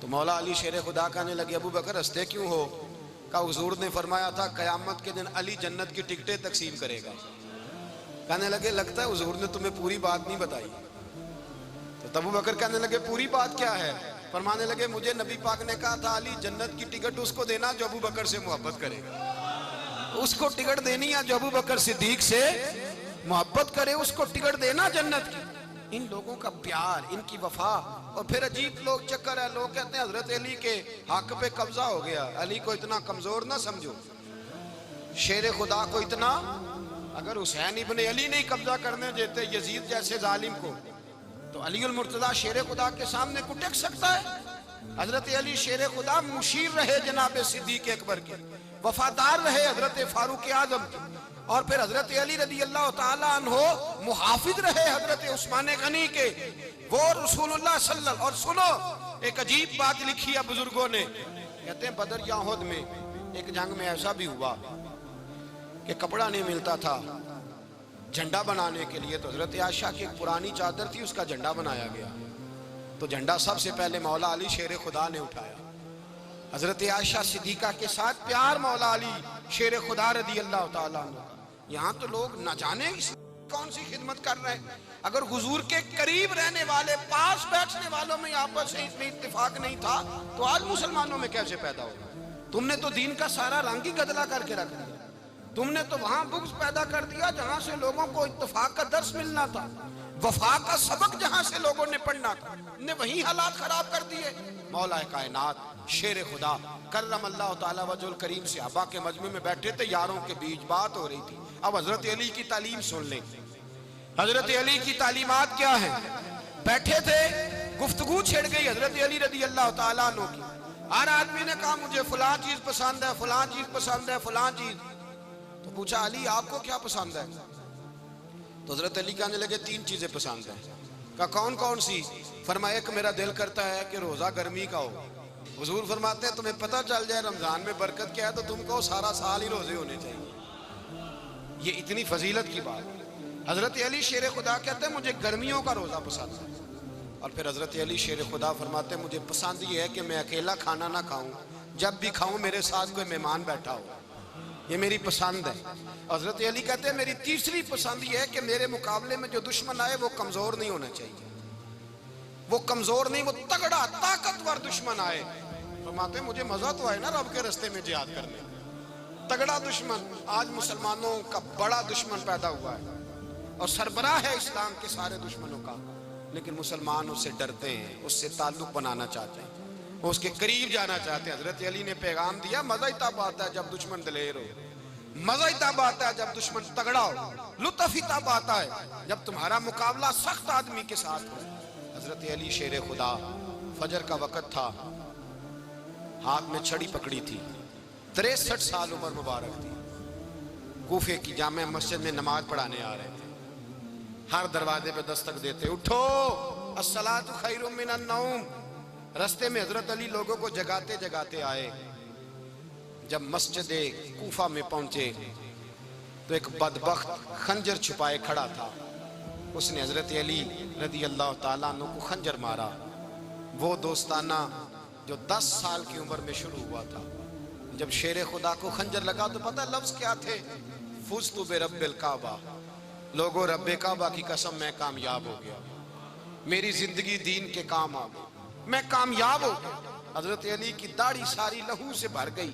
تو مولا علی شیر خدا کہنے لگے ابوبکر ہنستے کیوں ہو؟ کہا حضور نے فرمایا تھا قیامت کے دن علی جنت کی ٹکٹیں تقسیم کرے گا۔ کہنے لگے لگتا ہے حضور نے تمہیں پوری بات نہیں بتائی۔ تو ابوبکر کہنے لگے پوری بات کیا ہے؟ فرمانے لگے مجھے نبی پاک نے کہا تھا علی جنت کی ٹکٹ اس کو دینا جو ابوبکر سے محبت کرے گا، اس کو ٹکٹ دینی ہے جو ابوبکر صدیق سے محبت کرے، اس کو ٹکٹ دینا جنت کی۔ ان لوگوں کا پیار، ان کی وفا، اور پھر عجیب لوگ چکر ہے، لوگ کہتے ہیں حضرت علی کے حق پہ قبضہ ہو گیا، علی کو اتنا کمزور نہ سمجھو، شیر خدا کو اتنا، اگر حسین ابن علی نہیں قبضہ کرنے دیتے یزید جیسے ظالم کو تو علی المرتضیٰ شیر خدا کے سامنے کو ٹک سکتا ہے؟ حضرت علی شیر خدا مشیر رہے جناب صدیق اکبر کے، وفادار رہے حضرت فاروق اعظم کے، اور پھر حضرت علی رضی اللہ تعالیٰ عنہ محافظ رہے حضرت عثمان غنی کے، وہ رسول اللہ صلی اللہ علیہ وسلم۔ اور سنو ایک عجیب بات لکھی ہے بزرگوں نے، کہتے ہیں بدر یا احد میں ایک جنگ میں ایسا بھی ہوا کہ کپڑا نہیں ملتا تھا جھنڈا بنانے کے لیے، تو حضرت عائشہ کی ایک پرانی چادر تھی اس کا جھنڈا بنایا گیا، تو جھنڈا سب سے پہلے مولا علی شیر خدا نے اٹھایا۔ حضرت عائشہ صدیقہ کے ساتھ پیار مولا علی شیر خدا رضی اللہ تعالیٰ عنہ۔ یہاں تو لوگ نہ جانے کون سی خدمت کر رہے ہیں، اگر حضور کے قریب رہنے والے پاس بیٹھنے والوں میں آپس میں اتفاق نہیں تھا تو آج مسلمانوں میں کیسے پیدا ہوگا؟ تم نے تو دین کا سارا رنگ ہی گدلا کر کے رکھ دیا، تم نے تو وہاں بغض پیدا کر دیا جہاں سے لوگوں کو اتفاق کا درس ملنا تھا، وفا کا سبق جہاں سے لوگوں نے پڑھنا تھا، نے وہی حالات خراب کر دیے۔ مولا کائنات شیر خدا کرم اللہ تعالیٰ وجہ الکریم صحابہ کے مجمع میں بیٹھے تھے، یاروں کے بیچ بات ہو رہی تھی۔ اب حضرت علی کی تعلیم سن لیں، حضرت علی کی تعلیمات کیا ہیں؟ بیٹھے تھے، گفتگو چھڑ گئی حضرت علی رضی اللہ تعالیٰ عنہ کی، ہر آدمی نے کہا مجھے فلاں چیز پسند ہے، فلاں چیز پسند ہے، فلاں چیز. تو پوچھا علی آپ کو کیا پسند ہے؟ تو حضرت علی کہنے لگے 3 چیزیں پسند ہیں. کہا کون کون سی؟ فرمایا ایک میرا دل کرتا ہے کہ روزہ گرمی کا ہو. حضور فرماتے ہیں تمہیں پتہ چل جائے رمضان میں برکت کیا ہے تو تم کو سارا سال ہی روزے ہونے چاہیے. یہ اتنی فضیلت کی بات. حضرت علی شیر خدا کہتے ہیں مجھے گرمیوں کا روزہ پسند ہے. اور پھر حضرت علی شیر خدا فرماتے ہیں مجھے پسند یہ ہے کہ میں اکیلا کھانا نہ کھاؤں، جب بھی کھاؤں میرے ساتھ کوئی مہمان بیٹھا ہو. یہ میری پسند ہے. حضرت علی کہتے ہیں میری تیسری پسند یہ ہے کہ میرے مقابلے میں جو دشمن آئے وہ کمزور نہیں ہونا چاہیے. وہ کمزور نہیں، وہ تگڑا طاقتور دشمن آئے. فرماتے ہیں مجھے مزہ تو آئے نا رب کے رستے میں جہاد کرنے. تگڑا دشمن. آج مسلمانوں کا بڑا دشمن پیدا ہوا ہے اور سربراہ ہے اسلام کے سارے دشمنوں کا، لیکن مسلمان اس سے ڈرتے ہیں، اس سے تعلق بنانا چاہتے ہیں، وہ اس کے قریب جانا چاہتے ہیں. حضرت علی نے پیغام دیا مزہ ہی تب آتا ہے جب دشمن دلیر ہو، مزہ ہی تب آتا ہے جب دشمن تگڑا ہو، لطف ہی تب آتا ہے جب تمہارا مقابلہ سخت آدمی کے ساتھ ہو. حضرت علی شیر خدا. فجر کا وقت تھا، ہاتھ میں چھڑی پکڑی تھی، 63 سال عمر مبارک تھی. کوفے کی جامع مسجد میں نماز پڑھانے آ رہے تھے. ہر دروازے پہ دستک دیتے اٹھو الصلاۃ خیر من النوم. رستے میں حضرت علی لوگوں کو جگاتے جگاتے آئے. جب مسجد کوفہ میں پہنچے تو ایک بدبخت خنجر چھپائے کھڑا تھا. اس نے حضرت علی رضی اللہ تعالیٰ عنہ کو خنجر مارا. وہ دوستانہ جو 10 سال کی عمر میں شروع ہوا تھا. جب شیر خدا کو خنجر لگا تو پتہ لفظ کیا تھے؟ فزت برب الکعبہ. لوگوں رب کعبہ کی قسم میں کامیاب ہو گیا، میری زندگی دین کے کام آ گئی، میں کامیاب ہو گیا. حضرت علی کی داڑھی ساری لہو سے بھر گئی.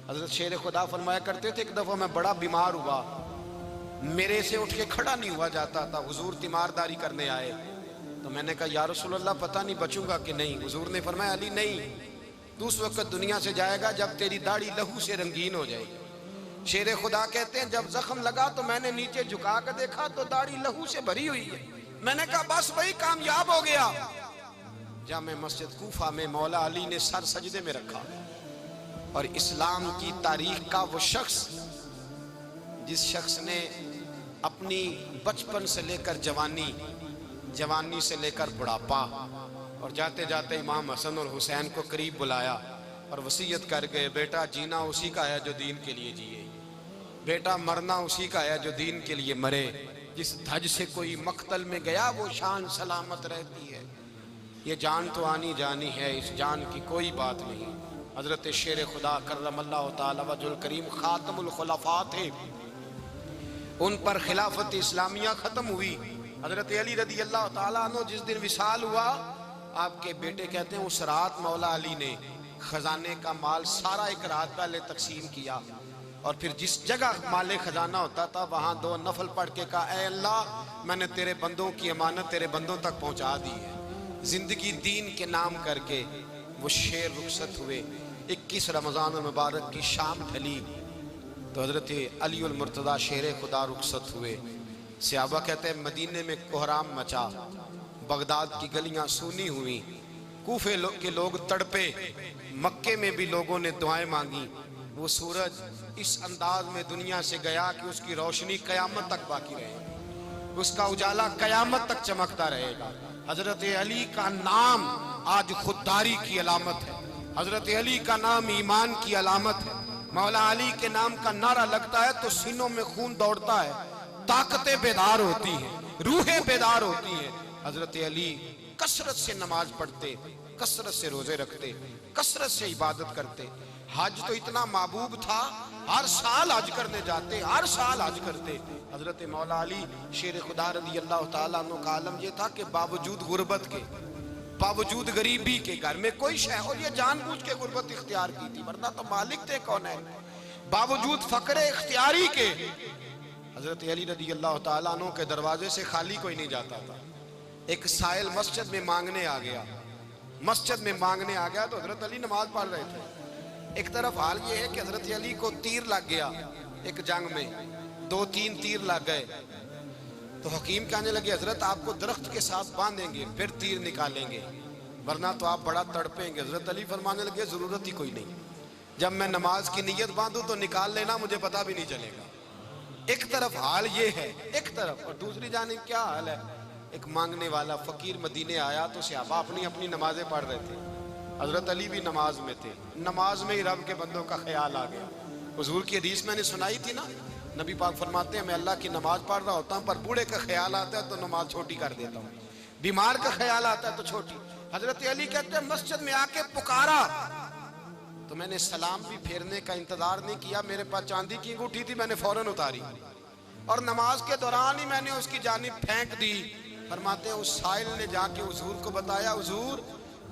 حضرت شیر خدا فرمایا کرتے تھے ایک دفعہ میں بڑا بیمار ہوا، میرے سے اٹھ کے کھڑا نہیں ہوا جاتا تھا. حضور تیمارداری کرنے آئے تو میں نے کہا یا رسول اللہ پتہ نہیں بچوں گا کہ نہیں. حضور نے فرمایا علی نہیں، تو اس وقت دنیا سے جائے گا جب تیری داڑھی لہو سے رنگین ہو جائے گی. شیر خدا کہتے ہیں جب زخم لگا تو میں نے نیچے جھکا کر دیکھا تو داڑھی لہو سے بھری ہوئی ہے. میں نے کہا بس وہی کامیاب ہو گیا. جامع مسجد کوفہ میں مولا علی نے سر سجدے میں رکھا اور اسلام کی تاریخ کا وہ شخص جس شخص نے اپنی بچپن سے لے کر جوانی سے لے کر بڑھاپا اور جاتے جاتے امام حسن اور حسین کو قریب بلایا اور وصیت کر گئے بیٹا جینا اسی کا ہے جو دین کے لیے جیے، بیٹا مرنا اسی کا ہے جو دین کے لیے مرے. جس دھج سے کوئی مقتل میں گیا وہ شان سلامت رہتی ہے. یہ جان تو آنی جانی ہے، اس جان کی کوئی بات نہیں. حضرت شیر خدا کرم اللہ تعالی وجہ الکریم خاتم الخلفاء تھے، ان پر خلافت اسلامیہ ختم ہوئی. حضرت علی رضی اللہ تعالیٰ عنہ جس دن وصال ہوا، آپ کے بیٹے کہتے ہیں اس رات مولا علی نے خزانے کا مال سارا ایک رات پہلے تقسیم کیا اور پھر جس جگہ مال خزانہ ہوتا تھا وہاں 2 نفل پڑھ کے کہا اے اللہ میں نے تیرے بندوں کی امانت تیرے بندوں تک پہنچا دی ہے. زندگی دین کے نام کر کے وہ شیر رخصت ہوئے. 21 رمضان المبارک کی شام ڈھلی تو حضرت علی المرتضیٰ شیر خدا رخصت ہوئے. صحابہ کہتے ہیں مدینے میں کوہرام مچا، بغداد کی گلیاں سونی ہوئی، کوفے کے لوگ تڑپے، مکے میں بھی لوگوں نے دعائیں مانگی. وہ سورج اس انداز میں دنیا سے گیا کہ اس کی روشنی قیامت تک باقی رہے گی، اس کا اجالا قیامت تک چمکتا رہے گا. حضرت علی کا نام آج خودداری کی علامت ہے، حضرت علی کا نام ایمان کی علامت ہے. مولا علی کے نام کا نعرہ لگتا ہے تو سینوں میں خون دوڑتا ہے، طاقتیں بیدار ہوتی ہیں، روحیں بیدار ہوتی ہیں. حضرت علی کثرت سے نماز پڑھتے، کثرت سے روزے رکھتے، کثرت سے عبادت کرتے. حج تو اتنا محبوب تھا، ہر سال حج کرنے جاتے، ہر سال حج کرتے. حضرت مولا علی شیر خدا رضی اللہ تعالیٰ عنہ کا عالم یہ تھا کہ باوجود غربت کے، باوجود غریبی کے، گھر میں کوئی شے اور یہ جان بوجھ کے غربت اختیار کی تھی ورنہ تو مالک تھے کون ہے. باوجود فقر اختیاری کے حضرت علی رضی اللہ تعالیٰ عنہ کے دروازے سے خالی کوئی نہیں جاتا تھا. ایک سائل مسجد میں مانگنے آ گیا، مسجد میں مانگنے آ گیا تو حضرت علی نماز پڑھ رہے تھے. ایک طرف حال یہ ہے کہ حضرت علی کو تیر لگ گیا ایک جنگ میں، 2-3 تیر لگ گئے تو حکیم کہنے لگے حضرت آپ کو درخت کے ساتھ باندھیں گے پھر تیر نکالیں گے. ورنہ تو آپ بڑا تڑپیں گے۔ حضرت علی فرمانے لگے ضرورت ہی کوئی نہیں، جب میں نماز کی نیت باندھوں تو نکال لینا، مجھے پتہ بھی نہیں چلے گا۔ ایک طرف حال یہ ہے، ایک طرف، اور دوسری جانب کیا حال ہے؟ ایک مانگنے والا فقیر مدینے آیا تو صحابہ اپنی اپنی نمازیں پڑھ رہے تھے، حضرت علی بھی نماز میں تھے، نماز میں ہی رب کے بندوں کا خیال آ گیا۔ حضور کی حدیث میں نے سنائی تھی نا، نبی پاک فرماتے ہیں میں اللہ کی نماز پڑھ رہا ہوتا ہوں، پر بوڑھے کا خیال آتا ہے تو نماز چھوٹی کر دیتا ہوں، بیمار کا خیال آتا ہے تو چھوٹی۔ حضرت علی کہتے ہیں مسجد میں آ کے پکارا تو میں نے سلام بھی پھیرنے کا انتظار نہیں کیا، میرے پاس چاندی کی انگوٹھی تھی، میں نے فوراً اتاری اور نماز کے دوران ہی میں نے اس کی جانب پھینک دی۔ فرماتے ہیں اس سائل نے جا کے حضور کو بتایا، حضور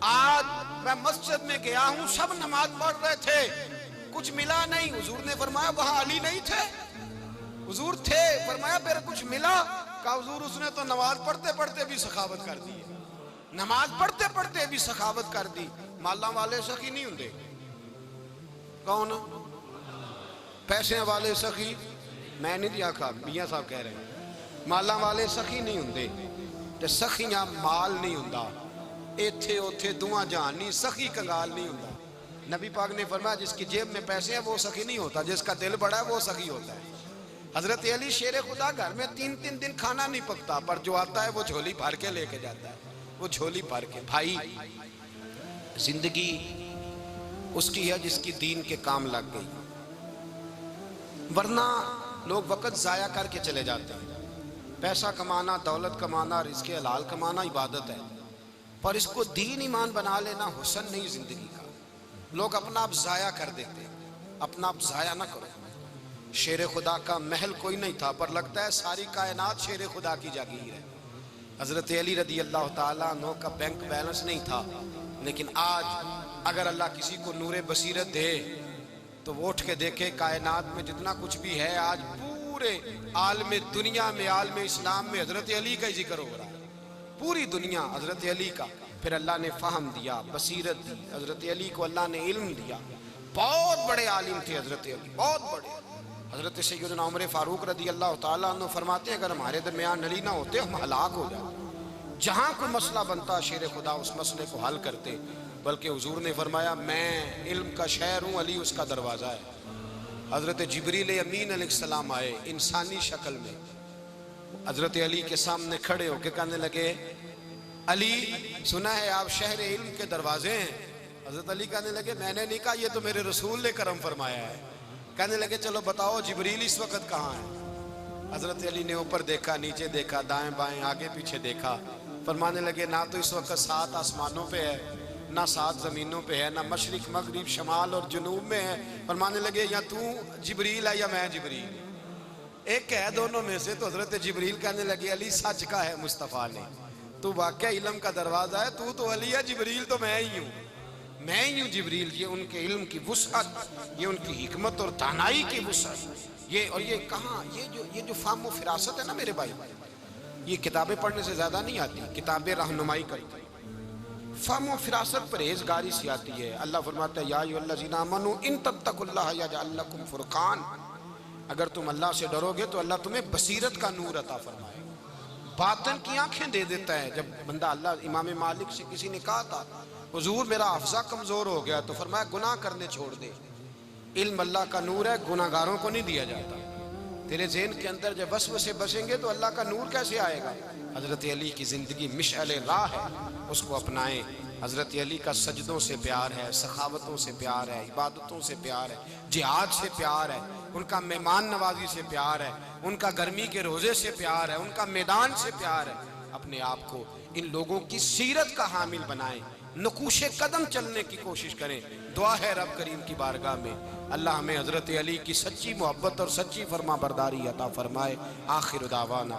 آج میں مسجد میں گیا ہوں، سب نماز پڑھ رہے تھے، کچھ ملا نہیں۔ حضور نے فرمایا وہاں علی نہیں تھے؟ حضور تھے۔ فرمایا پھر کچھ ملا؟ کہا حضور اس نے تو نماز پڑھتے پڑھتے بھی سخاوت کر دی، نماز پڑھتے پڑھتے بھی سخاوت کر دی۔ مالاں والے سخی نہیں ہوندے؟ کون؟ پیسے والے سخی؟ میں نہیں دیا کہا، میاں صاحب کہہ رہے ہیں مالاں والے سخی نہیں ہوندے، تے سخیاں مال نہیں ہوندا، ایتھے اوتھے دعا جہان نہیں، سخی کنگال نہیں ہوندا۔ نبی پاک نے فرمایا جس کی جیب میں پیسے ہیں وہ سخی نہیں ہوتا، جس کا دل بڑا ہے وہ سخی ہوتا ہے۔ حضرت علی شیر خدا گھر میں 3 دن کھانا نہیں پکتا، پر جو آتا ہے وہ جھولی بھر کے لے کے جاتا ہے، وہ جھولی بھر کے۔ بھائی زندگی اس کی ہے جس کی دین کے کام لگ گئی، ورنہ لوگ وقت ضائع کر کے چلے جاتے ہیں۔ پیسہ کمانا، دولت کمانا، رزق حلال کمانا عبادت ہے، پر اس کو دین ایمان بنا لینا حسن نہیں زندگی کا۔ لوگ اپنا آپ ضائع کر دیتے، اپنا آپ ضائع نہ کرو۔ شیر خدا کا محل کوئی نہیں تھا، پر لگتا ہے ساری کائنات شیر خدا کی جاگیر ہے۔ حضرت علی رضی اللہ تعالیٰ عنہ کا بینک بیلنس نہیں تھا، لیکن آج اگر اللہ کسی کو نور بصیرت دے تو وہ اٹھ کے دیکھے کائنات میں جتنا کچھ بھی ہے، آج پورے عالم دنیا میں، عالم اسلام میں حضرت علی کا ہی ذکر ہو رہا ہے، پوری دنیا حضرت علی کا۔ پھر اللہ نے فہم دیا، بصیرت دی، حضرت علی کو اللہ نے علم دیا۔ بہت بڑے عالم تھے حضرت علی، بہت بڑے۔ حضرت سیدنا عمر فاروق رضی اللہ تعالیٰ عنہ فرماتے ہیں اگر ہمارے درمیان علی نہ ہوتے ہم ہلاک ہو جاتے، جہاں کوئی مسئلہ بنتا شیر خدا اس مسئلے کو حل کرتے۔ بلکہ حضور نے فرمایا میں علم کا شہر ہوں، علی اس کا دروازہ ہے۔ حضرت جبریل امین علیہ السلام آئے انسانی شکل میں، حضرت علی کے سامنے کھڑے ہو کے کہنے لگے علی سنا ہے آپ شہر علم کے دروازے ہیں؟ حضرت علی کہنے لگے میں نے نہیں کہا، یہ تو میرے رسول نے کرم فرمایا ہے۔ کہنے لگے چلو بتاؤ جبریل اس وقت کہاں ہے؟ حضرت علی نے اوپر دیکھا، نیچے دیکھا، دائیں بائیں آگے پیچھے دیکھا، فرمانے لگے نہ تو اس وقت 7 آسمانوں پہ ہے، نہ 7 زمینوں پہ ہے، نہ مشرق مغرب شمال اور جنوب میں ہے۔ فرمانے لگے یا تو جبریل ہے یا میں جبریل، ایک ہے دونوں میں سے۔ تو حضرت جبریل کہنے لگے علی سچ کا ہے مصطفیٰ نے، تو واقعہ علم کا دروازہ ہے، تو علی ہے، جبریل تو میں ہی ہوں، میں ہی ہوں جبریل۔ یہ ان کے علم کی وسعت، یہ ان کی حکمت اور دانائی کی وسعت، یہ اور یہ کہاں، یہ جو فہم و فراست ہے نا میرے بھائی، یہ کتابیں پڑھنے سے زیادہ نہیں آتی، کتابیں رہنمائی کرتی، فہم و فراست پرہیزگاری سے آتی ہے۔ اللہ فرماتا ہے یا ایھا الذین آمنوا ان تتقوا اللہ یجعل لکم فرقان، اگر تم اللہ سے ڈرو گے تو اللہ تمہیں بصیرت کا نور عطا فرمائے، باطن کی آنکھیں دے دیتا ہے۔ جب بندہ اللہ، امام مالک سے کسی نے کہا تھا حضور میرا حافظہ کمزور ہو گیا، تو فرمایا گناہ کرنے چھوڑ دے، علم اللہ کا نور ہے، گناہ گاروں کو نہیں دیا جاتا۔ تیرے ذہن کے اندر جب وسوسے بسیں گے تو اللہ کا نور کیسے آئے گا؟ حضرت علی کی زندگی مشعل راہ ہے، اس کو اپنائیں۔ حضرت علی کا سجدوں سے پیار ہے، سخاوتوں سے پیار ہے، عبادتوں سے پیار ہے، جہاد سے پیار ہے، ان کا مہمان نوازی سے پیار ہے، ان کا گرمی کے روزے سے پیار ہے، ان کا میدان سے پیار ہے۔ اپنے آپ کو ان لوگوں کی سیرت کا حامل بنائیں، نقوش قدم چلنے کی کوشش کریں۔ دعا ہے رب کریم کی بارگاہ میں اللہ ہمیں حضرت علی کی سچی محبت اور سچی فرما برداری عطا فرمائے۔ آخر دعوانا